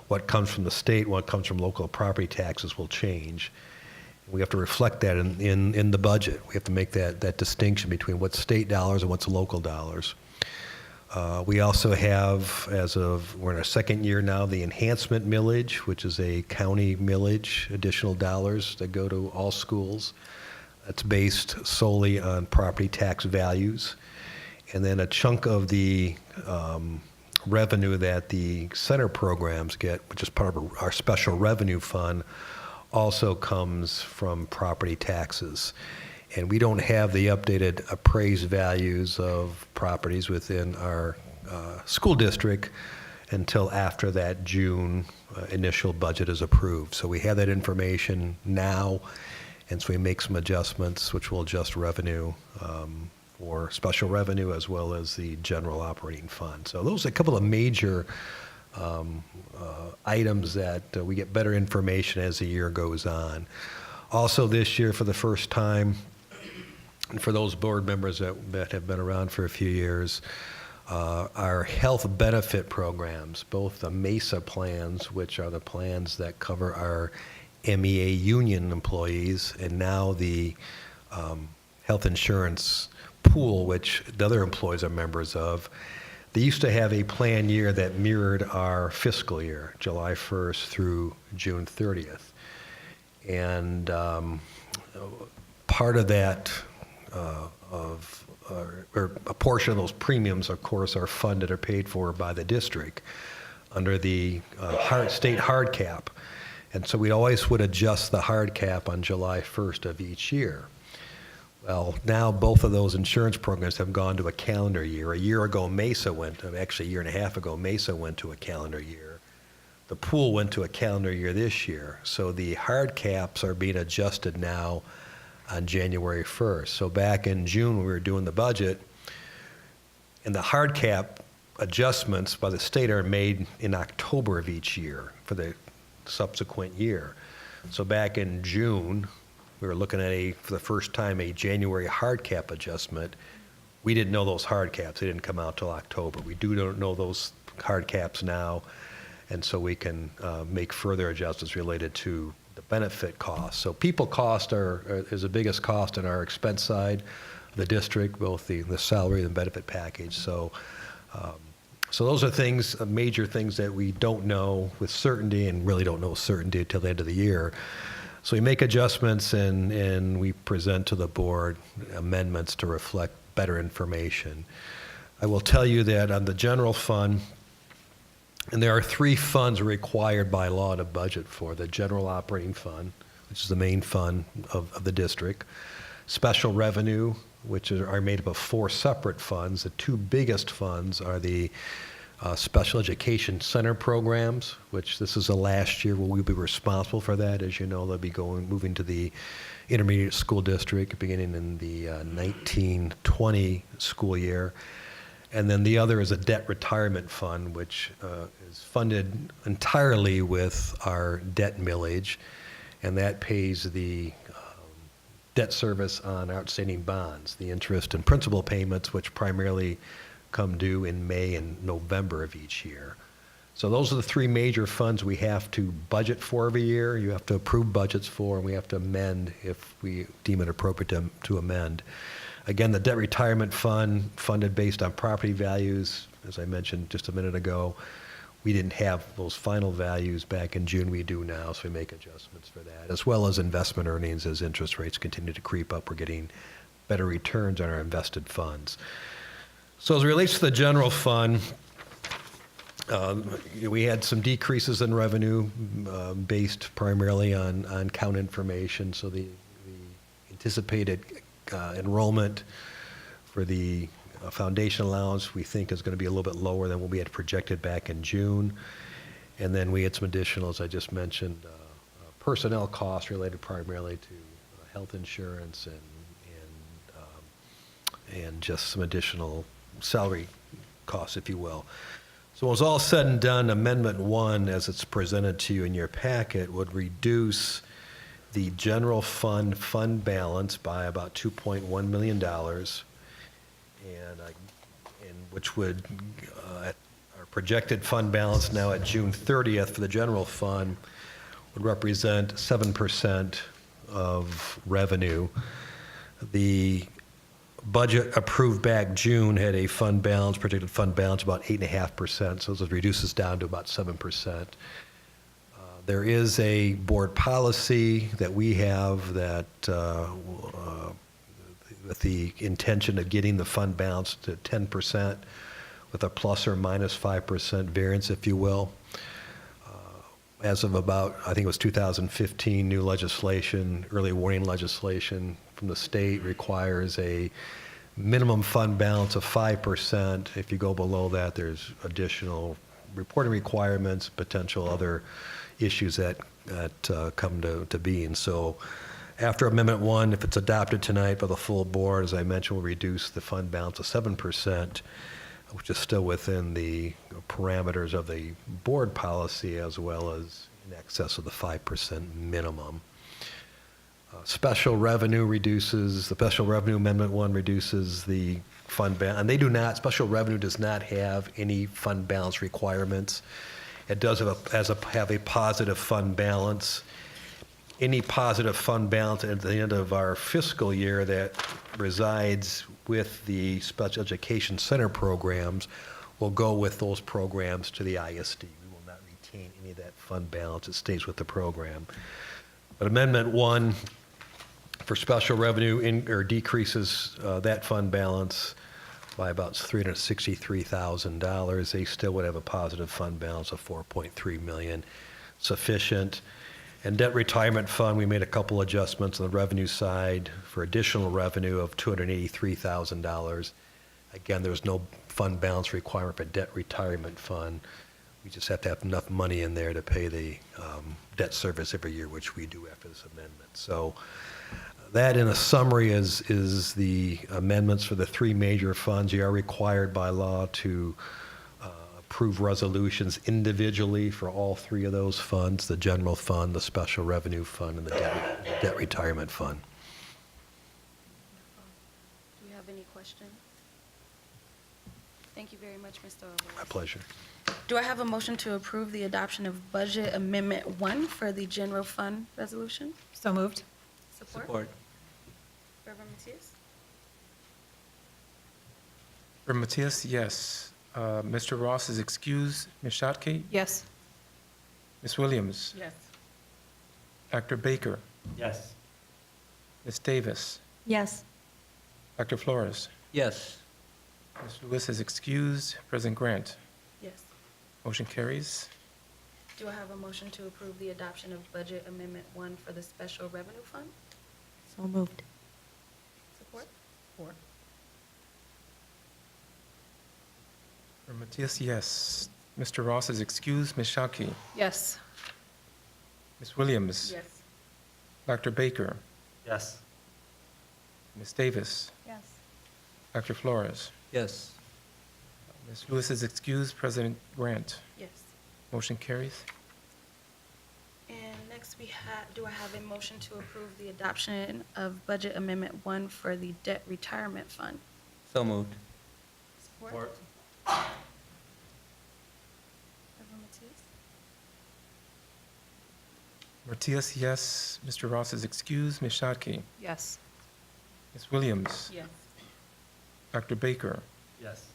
Speaker 13: what comes from the state and what comes from local property taxes will change. We have to reflect that in the budget. We have to make that distinction between what's state dollars and what's local dollars. We also have, we're in our second year now, the enhancement millage, which is a county millage, additional dollars that go to all schools. It's based solely on property tax values. And then a chunk of the revenue that the center programs get, which is part of our special revenue fund, also comes from property taxes. And we don't have the updated appraised values of properties within our school district until after that June initial budget is approved. So we have that information now, and so we make some adjustments, which will adjust revenue for special revenue as well as the general operating fund. So those are a couple of major items that we get better information as the year goes on. Also this year, for the first time, and for those board members that have been around for a few years, our health benefit programs, both the MESA plans, which are the plans that cover our MEA union employees, and now the health insurance pool, which the other employees are members of. They used to have a plan year that mirrored our fiscal year, July 1st through June 30th. And part of that, or a portion of those premiums, of course, are funded or paid for by the district under the state hard cap. And so we always would adjust the hard cap on July 1st of each year. Well, now both of those insurance programs have gone to a calendar year. A year ago, actually a year and a half ago, Mesa went to a calendar year. The pool went to a calendar year this year. So the hard caps are being adjusted now on January 1st. So back in June, when we were doing the budget, and the hard cap adjustments by the state are made in October of each year for the subsequent year. So back in June, we were looking at for the first time, a January hard cap adjustment. We didn't know those hard caps. They didn't come out till October. We don't know those hard caps now, and so we can make further adjustments related to the benefit costs. So people cost is the biggest cost in our expense side of the district, both the salary and the benefit package. So those are things, major things that we don't know with certainty, and really don't know with certainty until the end of the year. So we make adjustments and we present to the board amendments to reflect better information. I will tell you that on the general fund, and there are 3 funds required by law to budget for: the general operating fund, which is the main fund of the district; special revenue, which are made up of 4 separate funds. The 2 biggest funds are the special education center programs, which this is the last year where we'll be responsible for that. As you know, they'll be moving to the intermediate school district beginning in the 1920 school year. And then the other is a debt retirement fund, which is funded entirely with our debt millage, and that pays the debt service on outstanding bonds, the interest and principal payments, which primarily come due in May and November of each year. So those are the 3 major funds we have to budget for every year. You have to approve budgets for, and we have to amend if we deem it appropriate to amend. Again, the debt retirement fund, funded based on property values, as I mentioned just a minute ago. We didn't have those final values back in June. We do now, so we make adjustments for that, as well as investment earnings. As interest rates continue to creep up, we're getting better returns on our invested funds. So as it relates to the general fund, we had some decreases in revenue based primarily on count information. So the anticipated enrollment for the foundation allowance we think is going to be a little bit lower than what we had projected back in June. And then we had some additional, as I just mentioned, personnel costs related primarily to health insurance and just some additional salary costs, if you will. So when it's all said and done, Amendment 1, as it's presented to you in your packet, would reduce the general fund balance by about $2.1 million, and which would, our projected fund balance now at June 30th for the general fund would represent 7% of revenue. The budget approved back June had a fund balance, projected fund balance, about 8.5%, so this reduces down to about 7%. There is a board policy that we have that with the intention of getting the fund balance to 10% with a plus or minus 5% variance, if you will. As of about, I think it was 2015, new legislation, early warning legislation from the state requires a minimum fund balance of 5%. If you go below that, there's additional reporting requirements, potential other issues that come to being. So after Amendment 1, if it's adopted tonight by the full board, as I mentioned, will reduce the fund balance to 7%, which is still within the parameters of the board policy as well as in excess of the 5% minimum. Special revenue reduces, the Special Revenue Amendment 1 reduces the fund balance, and they do not, special revenue does not have any fund balance requirements. It does have a positive fund balance. Any positive fund balance at the end of our fiscal year that resides with the special education center programs will go with those programs to the ISD. We will not retain any of that fund balance. It stays with the program. But Amendment 1 for special revenue decreases that fund balance by about $363,000. They still would have a positive fund balance of $4.3 million, sufficient. And debt retirement fund, we made a couple adjustments on the revenue side for additional revenue of $283,000. Again, there's no fund balance requirement for debt retirement fund. We just have to have enough money in there to pay the debt service every year, which we do after this amendment. So that, in a summary, is the amendments for the three major funds. You are required by law to approve resolutions individually for all three of those funds, the general fund, the special revenue fund, and the debt retirement fund.
Speaker 2: Do you have any questions? Thank you very much, Mr. Alvarez.
Speaker 13: My pleasure.
Speaker 2: Do I have a motion to approve the adoption of Budget Amendment 1 for the general fund resolution?
Speaker 6: So moved.
Speaker 2: Support? Reverend Matias?
Speaker 4: Reverend Matias, yes. Mr. Ross is excused. Ms. Shotke?
Speaker 6: Yes.
Speaker 4: Ms. Williams?
Speaker 2: Yes.
Speaker 4: Dr. Baker?
Speaker 3: Yes.
Speaker 4: Ms. Davis?
Speaker 6: Yes.
Speaker 4: Dr. Flores?
Speaker 12: Yes.
Speaker 4: Ms. Lewis is excused. President Grant?
Speaker 2: Yes.
Speaker 4: Motion carries.
Speaker 2: Do I have a motion to approve the adoption of Budget Amendment 1 for the Special Revenue Fund?
Speaker 6: So moved.
Speaker 2: Support?
Speaker 4: Reverend Matias, yes. Mr. Ross is excused. Ms. Shotke?
Speaker 6: Yes.
Speaker 4: Ms. Williams?
Speaker 2: Yes.
Speaker 4: Dr. Baker?
Speaker 3: Yes.
Speaker 4: Ms. Davis?
Speaker 6: Yes.
Speaker 4: Dr. Flores?
Speaker 12: Yes.
Speaker 4: Ms. Lewis is excused. President Grant?
Speaker 2: Yes.
Speaker 4: Motion carries.
Speaker 2: And next do I have a motion to approve the adoption of Budget Amendment 1 for the Debt Retirement Fund?
Speaker 12: So moved.
Speaker 2: Support? Reverend Matias?
Speaker 4: Matias, yes. Mr. Ross is excused. Ms. Shotke?
Speaker 6: Yes.
Speaker 4: Ms. Williams?
Speaker 2: Yes.
Speaker 4: Dr. Baker?
Speaker 3: Yes.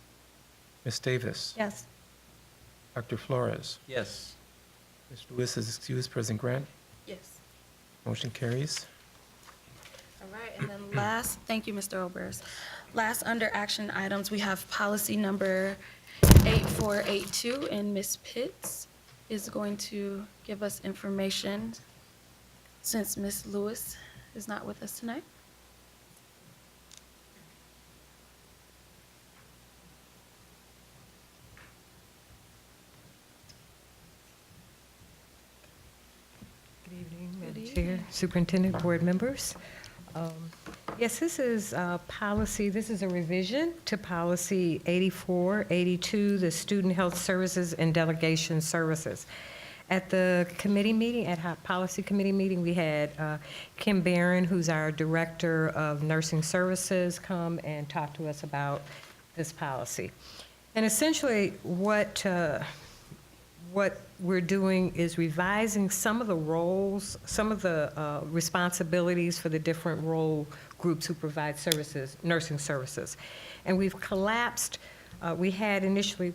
Speaker 4: Ms. Davis?
Speaker 6: Yes.
Speaker 4: Dr. Flores?
Speaker 12: Yes.
Speaker 4: Ms. Lewis is excused. President Grant?
Speaker 2: Yes.
Speaker 4: Motion carries.
Speaker 2: All right, and then last, thank you, Mr. Oberst. Last, under action items, we have policy number 8482, and Ms. Pitts is going to give us information since Ms. Lewis is not with us tonight.
Speaker 14: Good evening, Madam
Speaker 2: Good
Speaker 14: Chair, Superintendent, board members. Yes, this is policy, this is a revision to policy 8482, the Student Health Services and Delegation Services. At the committee meeting, ad hoc policy committee meeting, we had Kim Barron, who's our Director of Nursing Services, come and talk to us about this policy. And essentially, what we're doing is revising some of the roles, some of the responsibilities for the different role groups who provide services, nursing services. And we've collapsed, we had initially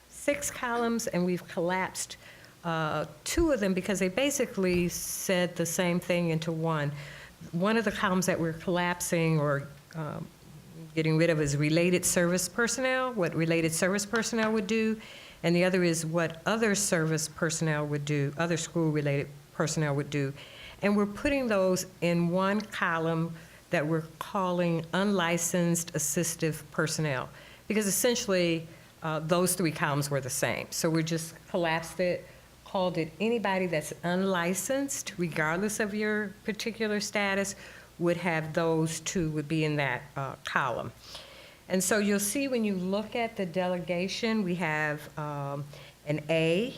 Speaker 14: 6 columns, and we've collapsed 2 of them because they basically said the same thing into one. One of the columns that we're collapsing or getting rid of is related service personnel, what related service personnel would do, and the other is what other service personnel would do, other school-related personnel would do. And we're putting those in one column that we're calling unlicensed assistive personnel, because essentially those 3 columns were the same. So we just collapsed it, called it anybody that's unlicensed, regardless of your particular status, would have those 2 would be in that column. And so you'll see when you look at the delegation, we have an A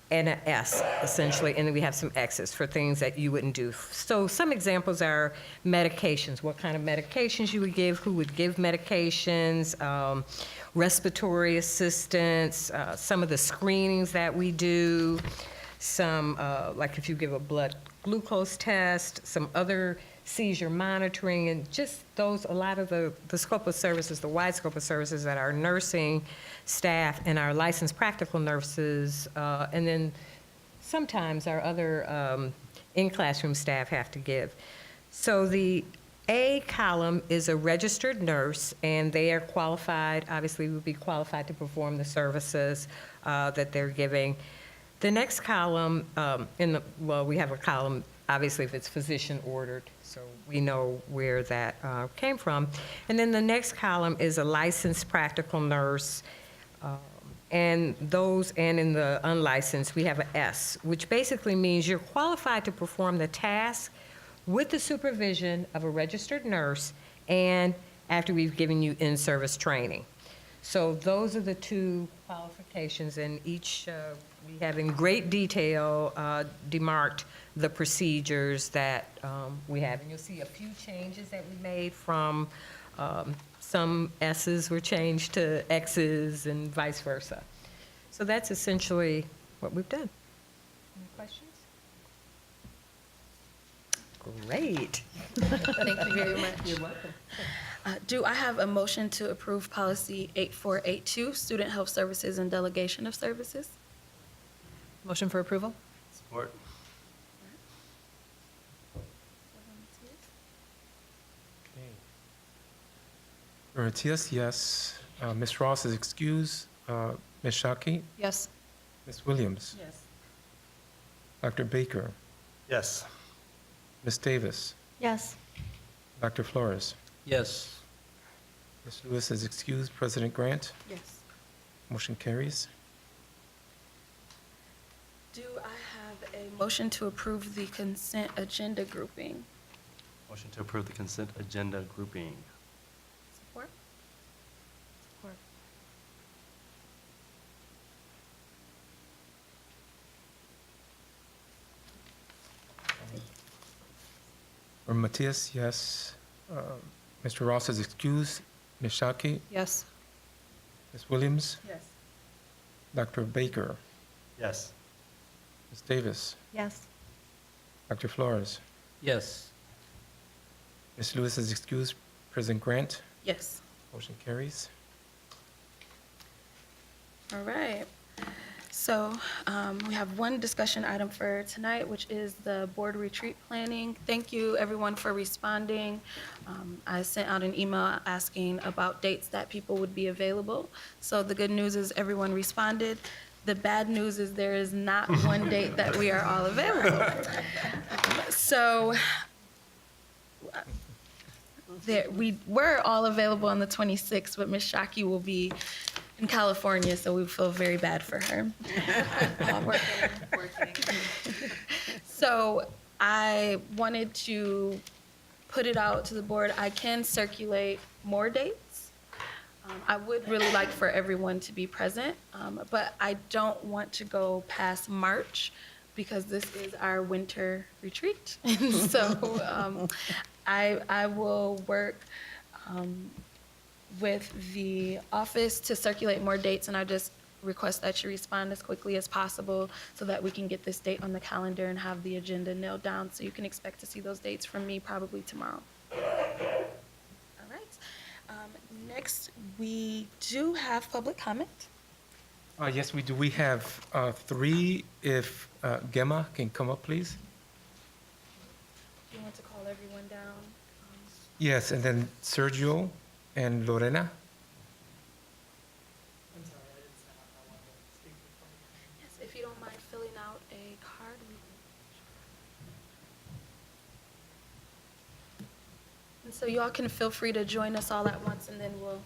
Speaker 14: and an S, essentially, and then we have some X's for things that you wouldn't do. So some examples are medications, what kind of medications you would give, who would give medications, respiratory assistance, some of the screenings that we do, some, like if you give a blood glucose test, some other seizure monitoring, and just those, a lot of the scope of services, the wide scope of services that our nursing staff and our licensed practical nurses, and then sometimes our other in-classroom staff have to give. So the A column is a registered nurse, and they are qualified, obviously would be qualified to perform the services that they're giving. The next column, we have a column, obviously, if it's physician ordered, so we know where that came from. And then the next column is a licensed practical nurse. And in the unlicensed, we have an S, which basically means you're qualified to perform the task with the supervision of a registered nurse and after we've given you in-service training. So those are the two qualifications, and each, we have in great detail demarked the procedures that we have. And you'll see a few changes that we made from some S's were changed to X's and vice versa. So that's essentially what we've done. Any questions? Great.
Speaker 2: Thank you very much.
Speaker 14: You're welcome.
Speaker 2: Do I have a motion to approve policy 8482, student health services and delegation of services?
Speaker 6: Motion for approval?
Speaker 3: Support.
Speaker 4: Matias, yes. Ms. Ross is excused. Ms. Shockey?
Speaker 6: Yes.
Speaker 4: Ms. Williams?
Speaker 14: Yes.
Speaker 4: Dr. Baker?
Speaker 3: Yes.
Speaker 4: Ms. Davis?
Speaker 2: Yes.
Speaker 4: Dr. Flores?
Speaker 12: Yes.
Speaker 4: Ms. Lewis is excused. President Grant?
Speaker 2: Yes.
Speaker 4: Motion carries.
Speaker 2: Do I have a motion to approve the consent agenda grouping?
Speaker 3: Motion to approve the consent agenda grouping.
Speaker 2: Support? Support.
Speaker 4: Or Matias, yes. Mr. Ross is excused. Ms. Shockey?
Speaker 6: Yes.
Speaker 4: Ms. Williams?
Speaker 2: Yes.
Speaker 4: Dr. Baker?
Speaker 3: Yes.
Speaker 4: Ms. Davis?
Speaker 2: Yes.
Speaker 4: Dr. Flores?
Speaker 12: Yes.
Speaker 4: Ms. Lewis is excused. President Grant?
Speaker 2: Yes.
Speaker 4: Motion carries.
Speaker 2: All right. So we have one discussion item for tonight, which is the board retreat planning. Thank you, everyone, for responding. I sent out an email asking about dates that people would be available. So the good news is everyone responded. The bad news is there is not one date that we are all available. So we were all available on the 26th, but Ms. Shockey will be in California, so we feel very bad for her. So I wanted to put it out to the board. I can circulate more dates. I would really like for everyone to be present, but I don't want to go past March because this is our winter retreat. And so I will work with the office to circulate more dates, and I just request that you respond as quickly as possible so that we can get this date on the calendar and have the agenda nailed down. So you can expect to see those dates from me probably tomorrow. All right. Next, we do have public comment.
Speaker 4: Yes, we do. We have three. If Gemma can come up, please.
Speaker 2: Do you want to call everyone down?
Speaker 4: Yes, and then Sergio and Lorena.
Speaker 2: Yes, if you don't mind filling out a card. And so you all can feel free to join us all at once, and then we'll.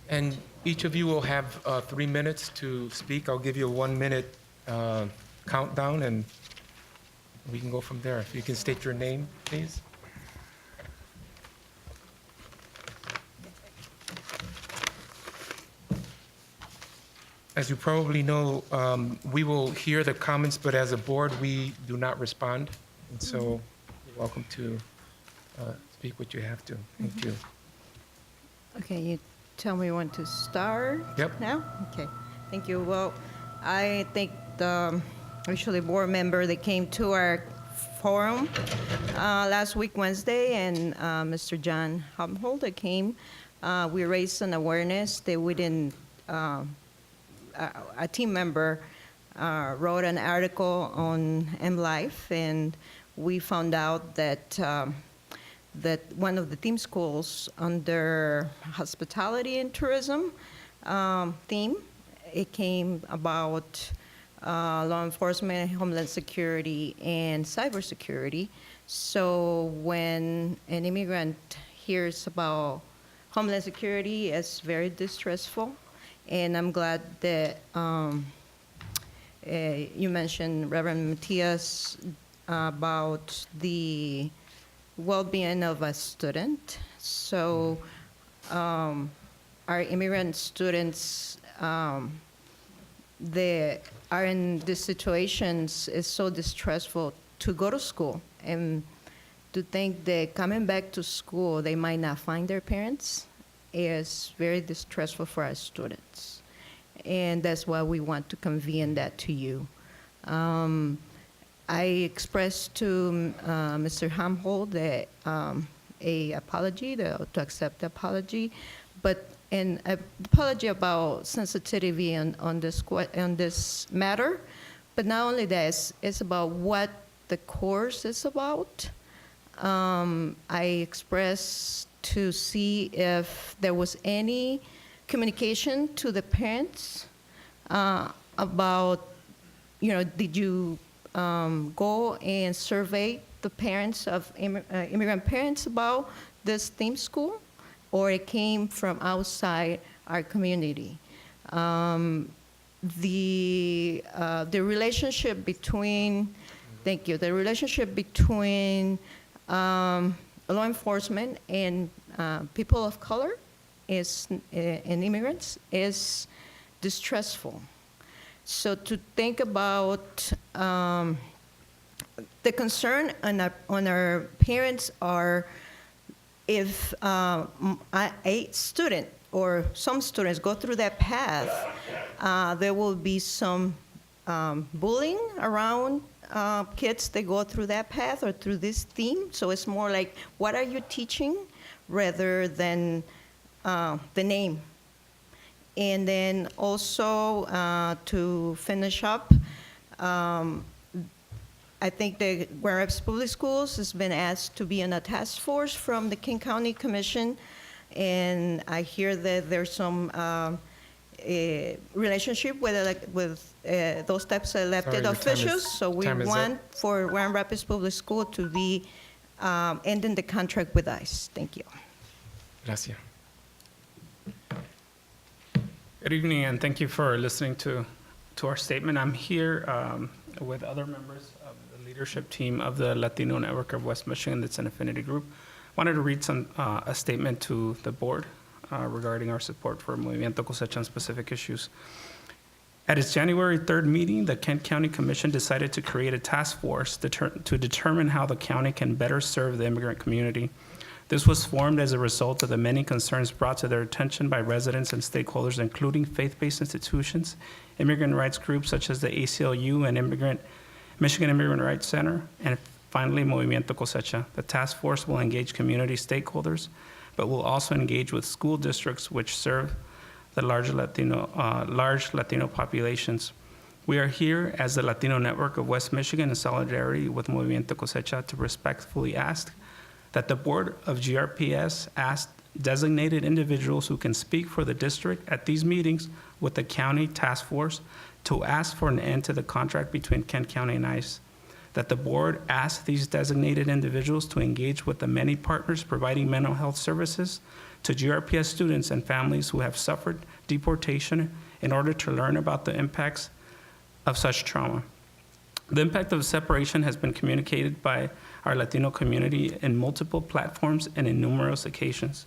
Speaker 4: And each of you will have 3 minutes to speak. I'll give you a 1 minute countdown, and we can go from there. If you can state your name, please. As you probably know, we will hear the comments, but as a board, we do not respond. And so you're welcome to speak what you have to. Thank you.
Speaker 15: Okay, you tell me when to start?
Speaker 4: Yep.
Speaker 15: Now? Okay, thank you. Well, I thank the actually board member that came to our forum last week, Wednesday, and Mr. John Humholder came. We raised an awareness that we didn't, a team member wrote an article on MLife, and we found out that that one of the theme schools under hospitality and tourism theme it came about law enforcement, homeland security, and cybersecurity. So when an immigrant hears about homeland security, it's very distressful. And I'm glad that you mentioned, Reverend Matias, about the well-being of a student. So our immigrant students that are in these situations is so distressful to go to school, and to think that coming back to school they might not find their parents is very distressful for our students. And that's why we want to convey that to you. I expressed to Mr. Hamhold that a apology, to accept the apology, but an apology about sensitivity on this matter. But not only that, it's about what the course is about. I expressed to see if there was any communication to the parents about, did you go and survey the parents of immigrant parents about this theme school, or it came from outside our community? The relationship between, thank you, the relationship between law enforcement and people of color and immigrants is distressful. So to think about the concern on our parents are, if a student or some students go through that path, there will be some bullying around kids that go through that path or through this theme. So it's more like, what are you teaching rather than the name. And then also to finish up, I think the Grand Rapids Public Schools has been asked to be in a task force from the King County Commission, and I hear that there's some relationship with those types of elected officials. So we want for Grand Rapids Public School to be ending the contract with ICE. Thank you.
Speaker 4: Gracias.
Speaker 10: Good evening, and thank you for listening to our statement. I'm here with other members of the leadership team of the Latino Network of West Michigan, that's an affinity group. Wanted to read a statement to the board regarding our support for Movimiento Cosecha on specific issues. At its January 3rd meeting, the Kent County Commission decided to create a task force to determine how the county can better serve the immigrant community. This was formed as a result of the many concerns brought to their attention by residents and stakeholders, including faith-based institutions, immigrant rights groups such as the ACLU and Michigan Immigrant Rights Center, and finally, Movimiento Cosecha. The task force will engage community stakeholders, but will also engage with school districts which serve the large Latino populations. We are here as the Latino Network of West Michigan in solidarity with Movimiento Cosecha to respectfully ask that the board of GRPS ask designated individuals who can speak for the district at these meetings with the county task force to ask for an end to the contract between Kent County and ICE. That the board ask these designated individuals to engage with the many partners providing mental health services to GRPS students and families who have suffered deportation in order to learn about the impacts of such trauma. The impact of separation has been communicated by our Latino community in multiple platforms and in numerous occasions.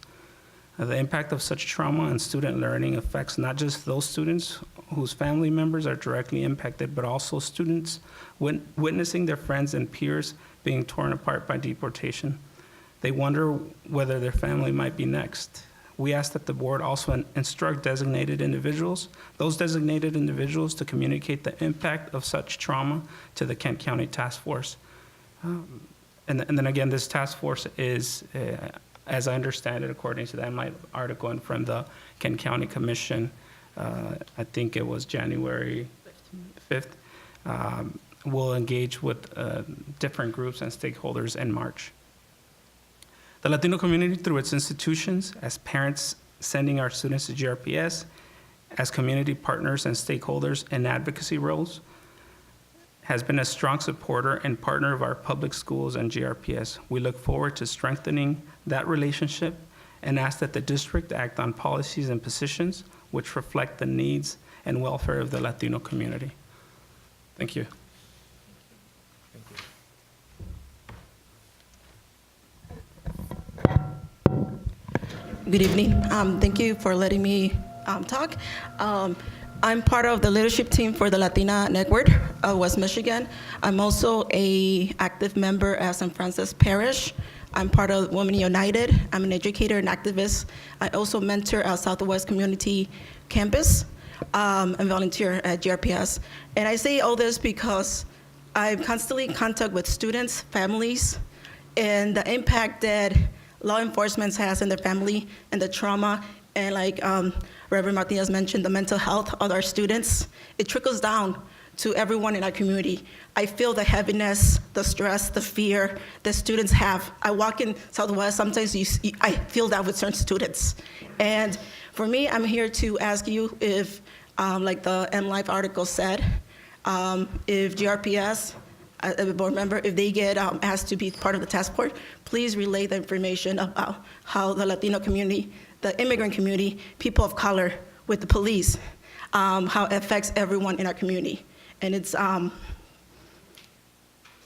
Speaker 10: The impact of such trauma on student learning affects not just those students whose family members are directly impacted, but also students witnessing their friends and peers being torn apart by deportation. They wonder whether their family might be next. We ask that the board also instruct designated individuals, to communicate the impact of such trauma to the Kent County Task Force. And then again, this task force is, as I understand it, according to that article and from the Kent County Commission, I think it was January 5th, will engage with different groups and stakeholders in March. The Latino community, through its institutions, as parents sending our students to GRPS, as community partners and stakeholders in advocacy roles, has been a strong supporter and partner of our public schools and GRPS. We look forward to strengthening that relationship and ask that the district act on policies and positions which reflect the needs and welfare of the Latino community. Thank you.
Speaker 16: Good evening. Thank you for letting me talk. I'm part of the leadership team for the Latina Network of West Michigan. I'm also an active member at St. Francis Parish. I'm part of Women United. I'm an educator and activist. I also mentor at Southwest Community Campus and volunteer at GRPS. And I say all this because I'm constantly in contact with students, families, and the impact that law enforcement has in their family and the trauma, and like Reverend Martinez mentioned, the mental health of our students. It trickles down to everyone in our community. I feel the heaviness, the stress, the fear that students have. I walk in Southwest, sometimes I feel that with certain students. And for me, I'm here to ask you if, like the MLife article said, if GRPS, a board member, if they get asked to be part of the task force, please relay the information about how the Latino community, the immigrant community, people of color, with the police, how it affects everyone in our community. And it's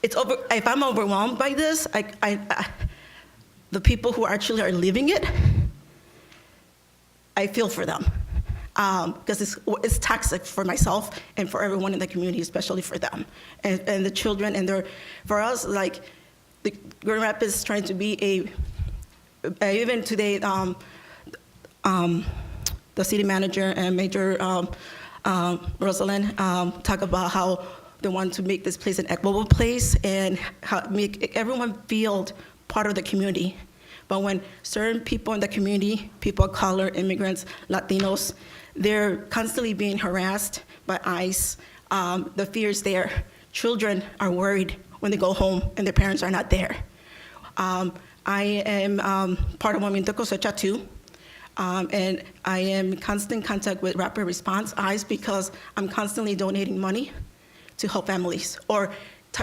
Speaker 16: if I'm overwhelmed by this, the people who actually are living it, I feel for them. Because it's toxic for myself and for everyone in the community, especially for them and the children. And for us, like the Grand Rapids is trying to be even today, the city manager and Major Rosalind talk about how they want to make this place an equitable place and how make everyone feel part of the community. But when certain people in the community, people of color, immigrants, Latinos, they're constantly being harassed by ICE. The fear is there. Children are worried when they go home and their parents are not there. I am part of Movimiento Cosecha too, and I am in constant contact with Rapid Response, ICE, because I'm constantly donating money to help families or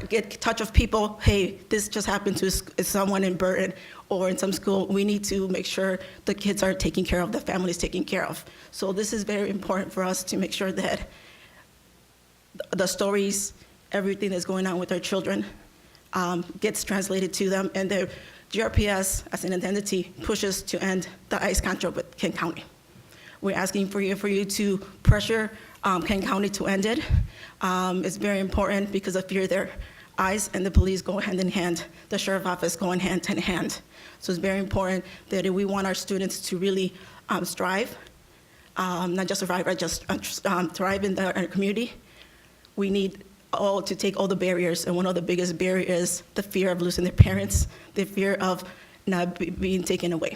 Speaker 16: get touch of people. Hey, this just happened to someone in Burton or in some school. We need to make sure the kids are taken care of, the family is taken care of. So this is very important for us to make sure that the stories, everything that's going on with our children gets translated to them, and the GRPS as an entity pushes to end the ICE contract with Kent County. We're asking for you to pressure Kent County to end it. It's very important because of fear there. ICE and the police go hand in hand. The sheriff's office going hand in hand. So it's very important that if we want our students to really strive, not just survive, but just thrive in our community, we need all to take all the barriers. And one of the biggest barriers is the fear of losing their parents, the fear of not being taken away.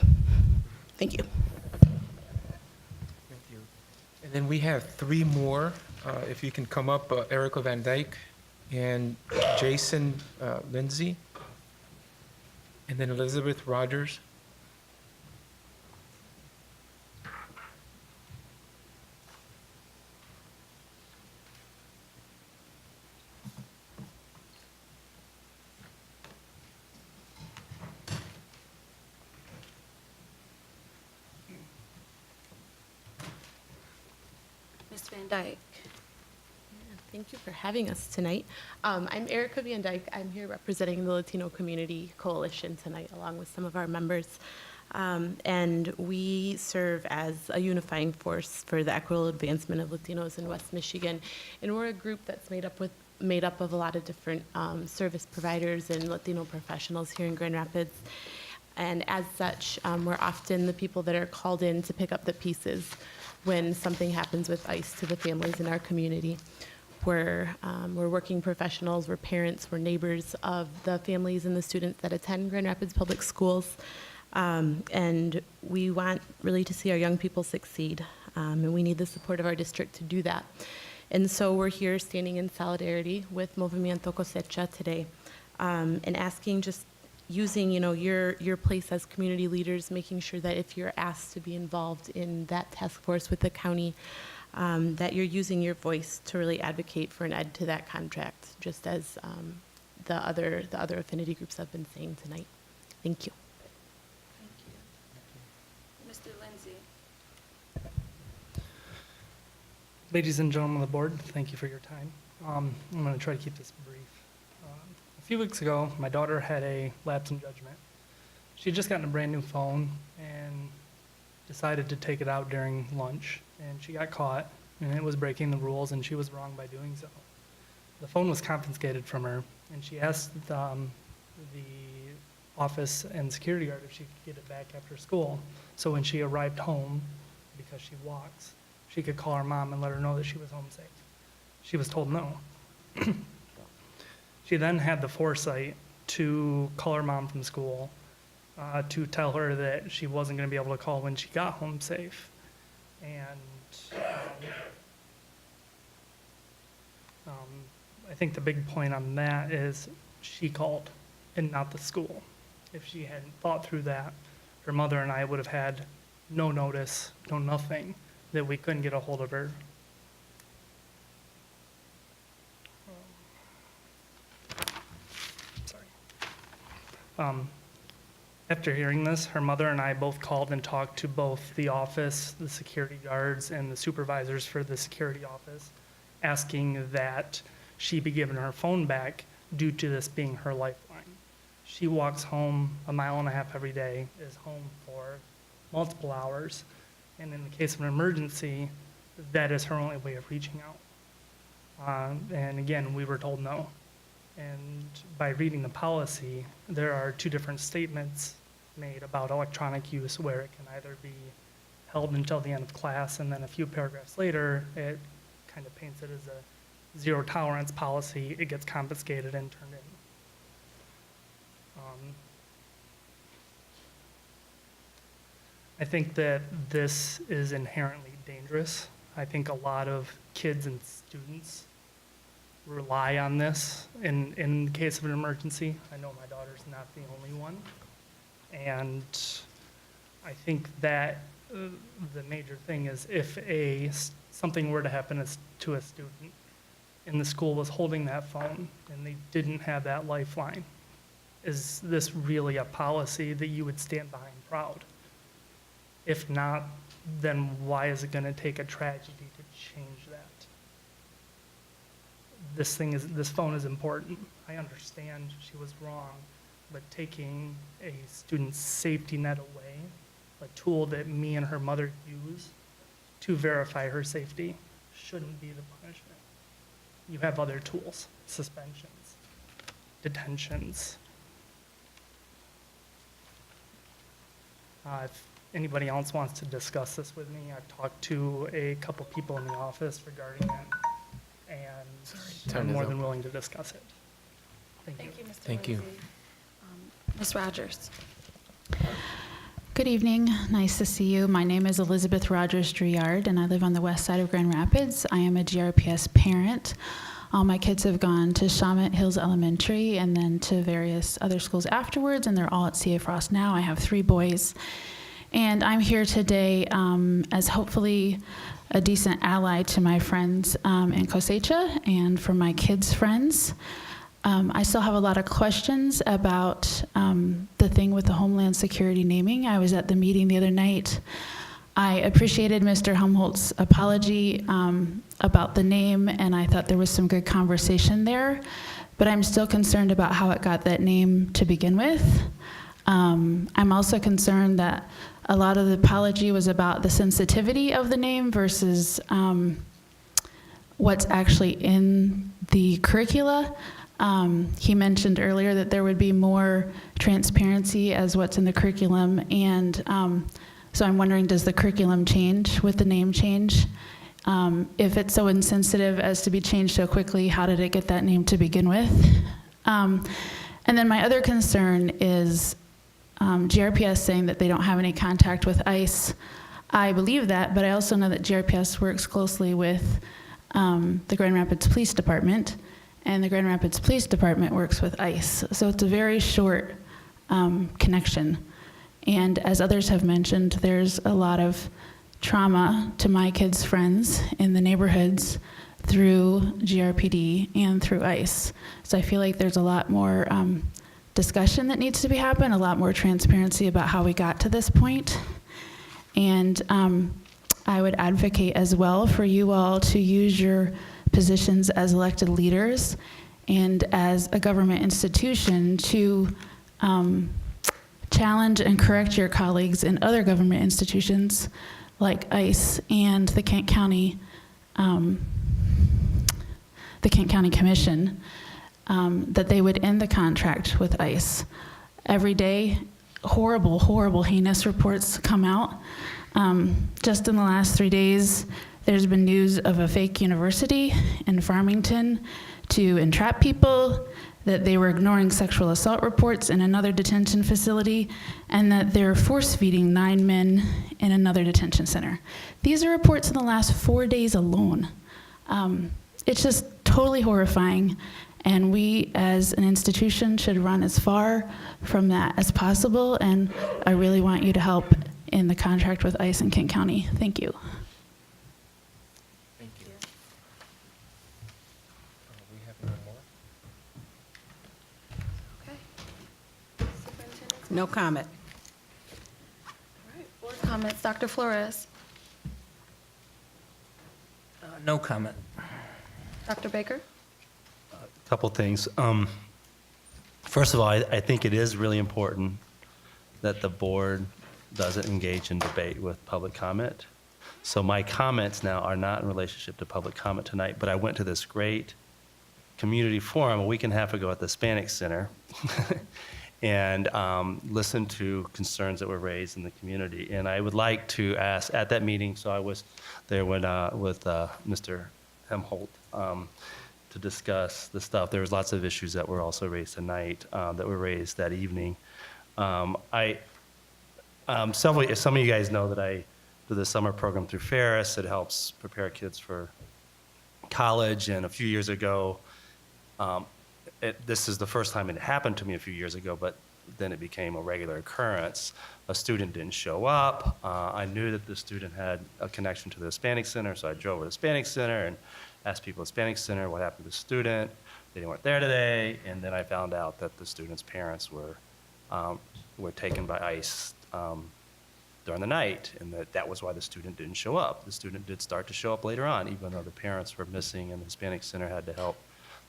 Speaker 16: Thank you.
Speaker 4: Thank you. And then we have three more. If you can come up, Erica Van Dyke and Jason Lindsay, and then Elizabeth Rogers.
Speaker 2: Ms. Van Dyke.
Speaker 17: Thank you for having us tonight. I'm Erica Van Dyke. I'm here representing the Latino Community Coalition tonight, along with some of our members. And we serve as a unifying force for the equitable advancement of Latinos in West Michigan. And we're a group that's made up of a lot of different service providers and Latino professionals here in Grand Rapids. And as such, we're often the people that are called in to pick up the pieces when something happens with ICE to the families in our community. We're working professionals, we're parents, we're neighbors of the families and the students that attend Grand Rapids Public Schools. And we want really to see our young people succeed. And we need the support of our district to do that. And so we're here standing in solidarity with Movimiento Cosecha today and asking just using, your place as community leaders, making sure that if you're asked to be involved in that task force with the county, that you're using your voice to really advocate for an end to that contract, just as the other affinity groups have been saying tonight. Thank you.
Speaker 2: Mr. Lindsay.
Speaker 18: Ladies and gentlemen of the board, thank you for your time. I'm going to try to keep this brief. A few weeks ago, my daughter had a lapse in judgment. She had just gotten a brand new phone and decided to take it out during lunch, and she got caught, and it was breaking the rules, and she was wrong by doing so. The phone was confiscated from her, and she asked the office and security guard if she could get it back after school. So when she arrived home, because she walks, she could call her mom and let her know that she was home safe. She was told no. She then had the foresight to call her mom from school to tell her that she wasn't going to be able to call when she got home safe. And I think the big point on that is she called and not the school. If she hadn't thought through that, her mother and I would have had no notice, no nothing, that we couldn't get a hold of her. After hearing this, her mother and I both called and talked to both the office, the security guards, and the supervisors for the security office, asking that she be given her phone back due to this being her lifeline. She walks home 1.5 miles every day, is home for multiple hours, and in the case of an emergency, that is her only way of reaching out. And again, we were told no. And by reading the policy, there are 2 different statements made about electronic use where it can either be held until the end of class, and then a few paragraphs later, it kind of paints it as a zero tolerance policy. It gets confiscated and turned in. I think that this is inherently dangerous. I think a lot of kids and students rely on this in the case of an emergency. I know my daughter's not the only one. And I think that the major thing is if something were to happen to a student and the school was holding that phone and they didn't have that lifeline, is this really a policy that you would stand behind proud? If not, then why is it going to take a tragedy to change that? This phone is important. I understand she was wrong, but taking a student's safety net away, a tool that me and her mother use to verify her safety, shouldn't be the punishment. You have other tools, suspensions, detentions. If anybody else wants to discuss this with me, I've talked to a couple people in the office regarding it, and I'm more than willing to discuss it. Thank you.
Speaker 2: Mr.
Speaker 4: Thank you.
Speaker 2: Lindsay. Ms. Rogers.
Speaker 19: Good evening. Nice to see you. My name is Elizabeth Rogers Driard, and I live on the west side of Grand Rapids. I am a GRPS parent. All my kids have gone to Shawmut Hills Elementary and then to various other schools afterwards, and they're all at CA Frost now. I have 3 boys. And I'm here today as hopefully a decent ally to my friends in Cosecha and for my kids' friends. I still have a lot of questions about the thing with the Homeland Security naming. I was at the meeting the other night. I appreciated Mr. Helmholtz's apology about the name, and I thought there was some good conversation there, but I'm still concerned about how it got that name to begin with. I'm also concerned that a lot of the apology was about the sensitivity of the name versus what's actually in the curricula. He mentioned earlier that there would be more transparency as what's in the curriculum, and so I'm wondering, does the curriculum change with the name change? If it's so insensitive as to be changed so quickly, how did it get that name to begin with? And then my other concern is GRPS saying that they don't have any contact with ICE. I believe that, but I also know that GRPS works closely with the Grand Rapids Police Department, and the Grand Rapids Police Department works with ICE. So it's a very short connection. And as others have mentioned, there's a lot of trauma to my kids' friends in the neighborhoods through GRPD and through ICE. So I feel like there's a lot more discussion that needs to be happened, a lot more transparency about how we got to this point. And I would advocate as well for you all to use your positions as elected leaders and as a government institution to challenge and correct your colleagues in other government institutions like ICE and the Kent County Commission, that they would end the contract with ICE. Every day, horrible, horrible, heinous reports come out. Just in the last 3 days, there's been news of a fake university in Farmington to entrap people, that they were ignoring sexual assault reports in another detention facility, and that they're force-feeding 9 men in another detention center. These are reports in the last 4 days alone. It's just totally horrifying, and we as an institution should run as far from that as possible, and I really want you to help in the contract with ICE in Kent County. Thank you.
Speaker 4: Thank you. We have no more?
Speaker 7: No comment.
Speaker 2: All right, board comments. Dr. Flores.
Speaker 12: No comment.
Speaker 2: Dr. Baker.
Speaker 3: Couple things. First of all, I think it is really important that the board doesn't engage in debate with public comment. So my comments now are not in relationship to public comment tonight, but I went to this great community forum a week and a half ago at the Hispanic Center and listened to concerns that were raised in the community. And I would like to ask, at that meeting, so I was there with Mr. Hemholt, to discuss the stuff. There was lots of issues that were also raised tonight, that were raised that evening. Some of you guys know that I do the summer program through Ferris. It helps prepare kids for college. And a few years ago, this is the first time it happened to me a few years ago, but then it became a regular occurrence. A student didn't show up. I knew that the student had a connection to the Hispanic Center, so I drove to the Hispanic Center and asked people at Hispanic Center what happened to the student. They weren't there today, and then I found out that the student's parents were taken by ICE during the night, and that was why the student didn't show up. The student did start to show up later on, even though the parents were missing, and the Hispanic Center had to help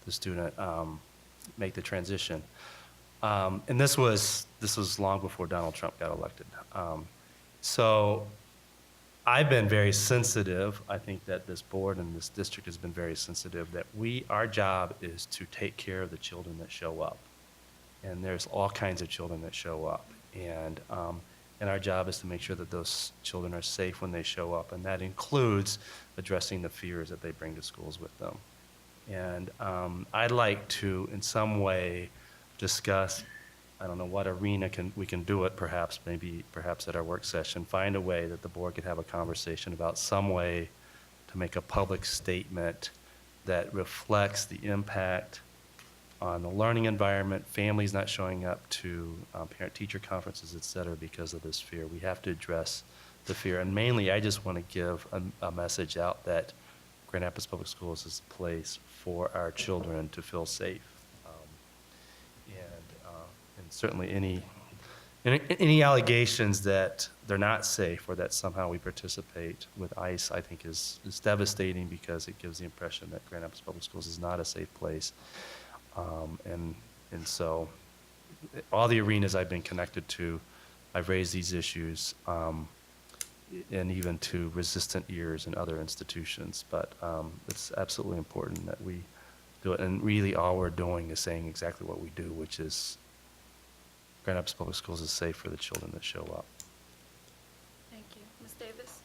Speaker 3: the student make the transition. And this was long before Donald Trump got elected. So I've been very sensitive. I think that this board and this district has been very sensitive that our job is to take care of the children that show up. And there's all kinds of children that show up. And our job is to make sure that those children are safe when they show up. And that includes addressing the fears that they bring to schools with them. And I'd like to, in some way, discuss, I don't know what arena we can do it, perhaps at our work session, find a way that the board could have a conversation about some way to make a public statement that reflects the impact on the learning environment, families not showing up to parent-teacher conferences, et cetera, because of this fear. We have to address the fear. And mainly, I just want to give a message out that Grand Rapids Public Schools is a place for our children to feel safe. And certainly any allegations that they're not safe or that somehow we participate with ICE, I think is devastating because it gives the impression that Grand Rapids Public Schools is not a safe place. And so all the arenas I've been connected to, I've raised these issues, and even to resistant ears in other institutions. But it's absolutely important that we do it. And really all we're doing is saying exactly what we do, which is Grand Rapids Public Schools is safe for the children that show up.
Speaker 2: Thank you. Ms. Davis?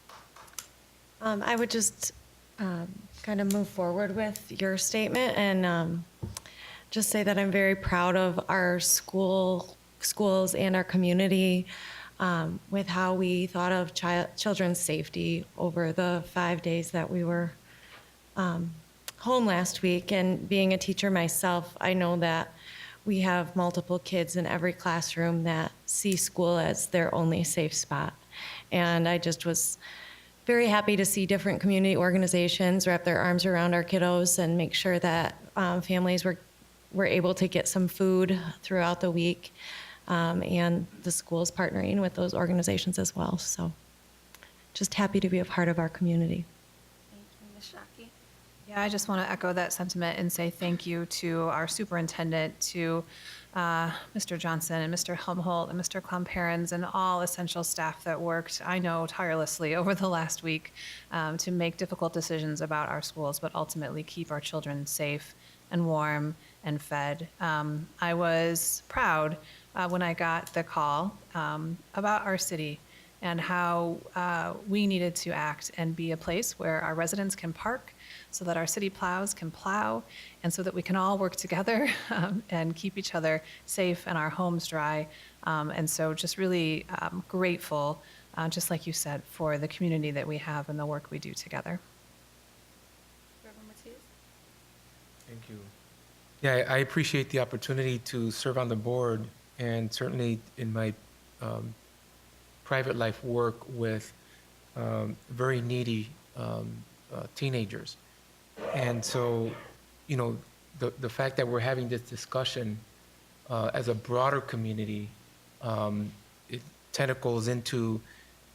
Speaker 20: I would just kind of move forward with your statement and just say that I'm very proud of our schools and our community with how we thought of children's safety over the 5 days that we were home last week. And being a teacher myself, I know that we have multiple kids in every classroom that see school as their only safe spot. And I just was very happy to see different community organizations wrap their arms around our kiddos and make sure that families were able to get some food throughout the week, and the schools partnering with those organizations as well. So just happy to be a part of our community.
Speaker 2: Thank you, Ms. Shockey.
Speaker 6: Yeah, I just want to echo that sentiment and say thank you to our superintendent, to Mr. Johnson and Mr. Helmholt and Mr. Klomparens and all essential staff that worked, I know, tirelessly over the last week to make difficult decisions about our schools, but ultimately keep our children safe and warm and fed. I was proud when I got the call about our city and how we needed to act and be a place where our residents can park, so that our city plows can plow, and so that we can all work together and keep each other safe and our homes dry. And so just really grateful, just like you said, for the community that we have and the work we do together.
Speaker 2: Reverend Matias?
Speaker 4: Thank you. Yeah, I appreciate the opportunity to serve on the board, and certainly in my private life work with very needy teenagers. And so, you know, the fact that we're having this discussion as a broader community, it tentacles into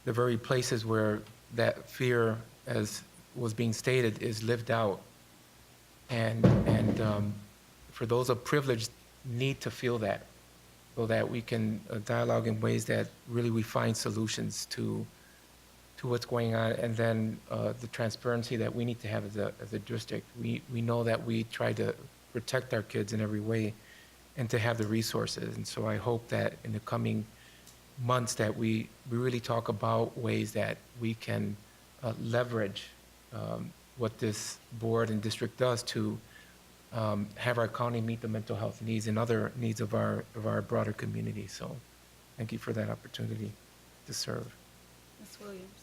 Speaker 4: the very places where that fear, as was being stated, is lived out. And for those of privilege, need to feel that, so that we can dialogue in ways that really we find solutions to what's going on, and then the transparency that we need to have as a district. We know that we try to protect our kids in every way and to have the resources. And so I hope that in the coming months that we really talk about ways that we can leverage what this board and district does to have our county meet the mental health needs and other needs of our broader community. So thank you for that opportunity to serve.
Speaker 2: Ms. Williams?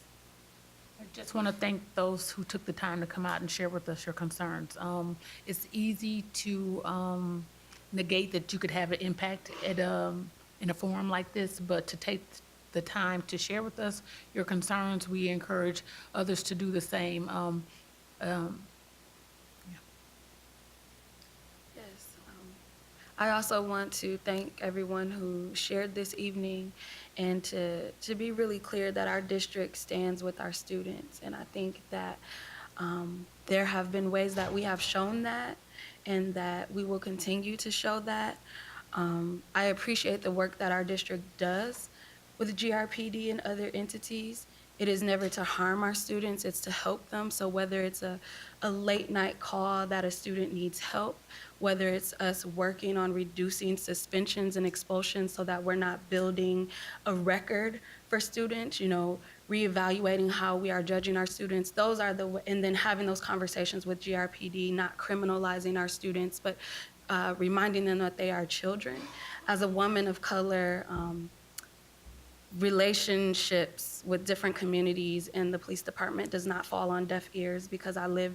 Speaker 21: I just want to thank those who took the time to come out and share with us your concerns. It's easy to negate that you could have an impact at in a forum like this, but to take the time to share with us your concerns, we encourage others to do the same.
Speaker 2: I also want to thank everyone who shared this evening, and to be really clear that our district stands with our students. And I think that there have been ways that we have shown that, and that we will continue to show that. I appreciate the work that our district does with GRPD and other entities. It is never to harm our students, it's to help them. So whether it's a late night call that a student needs help, whether it's us working on reducing suspensions and expulsions so that we're not building a record for students, you know, reevaluating how we are judging our students, those are and then having those conversations with GRPD, not criminalizing our students, but reminding them that they are children. As a woman of color, relationships with different communities and the police department does not fall on deaf ears, because I live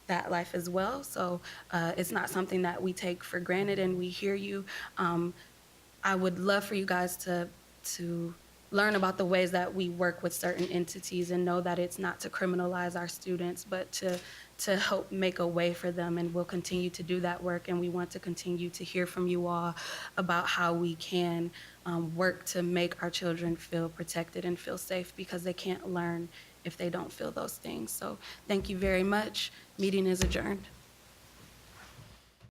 Speaker 2: that life as well. So it's not something that we take for granted, and we hear you. I would love for you guys to learn about the ways that we work with certain entities, and know that it's not to criminalize our students, but to help make a way for them. And we'll continue to do that work, and we want to continue to hear from you all about how we can work to make our children feel protected and feel safe, because they can't learn if they don't feel those things. So thank you very much. Meeting is adjourned.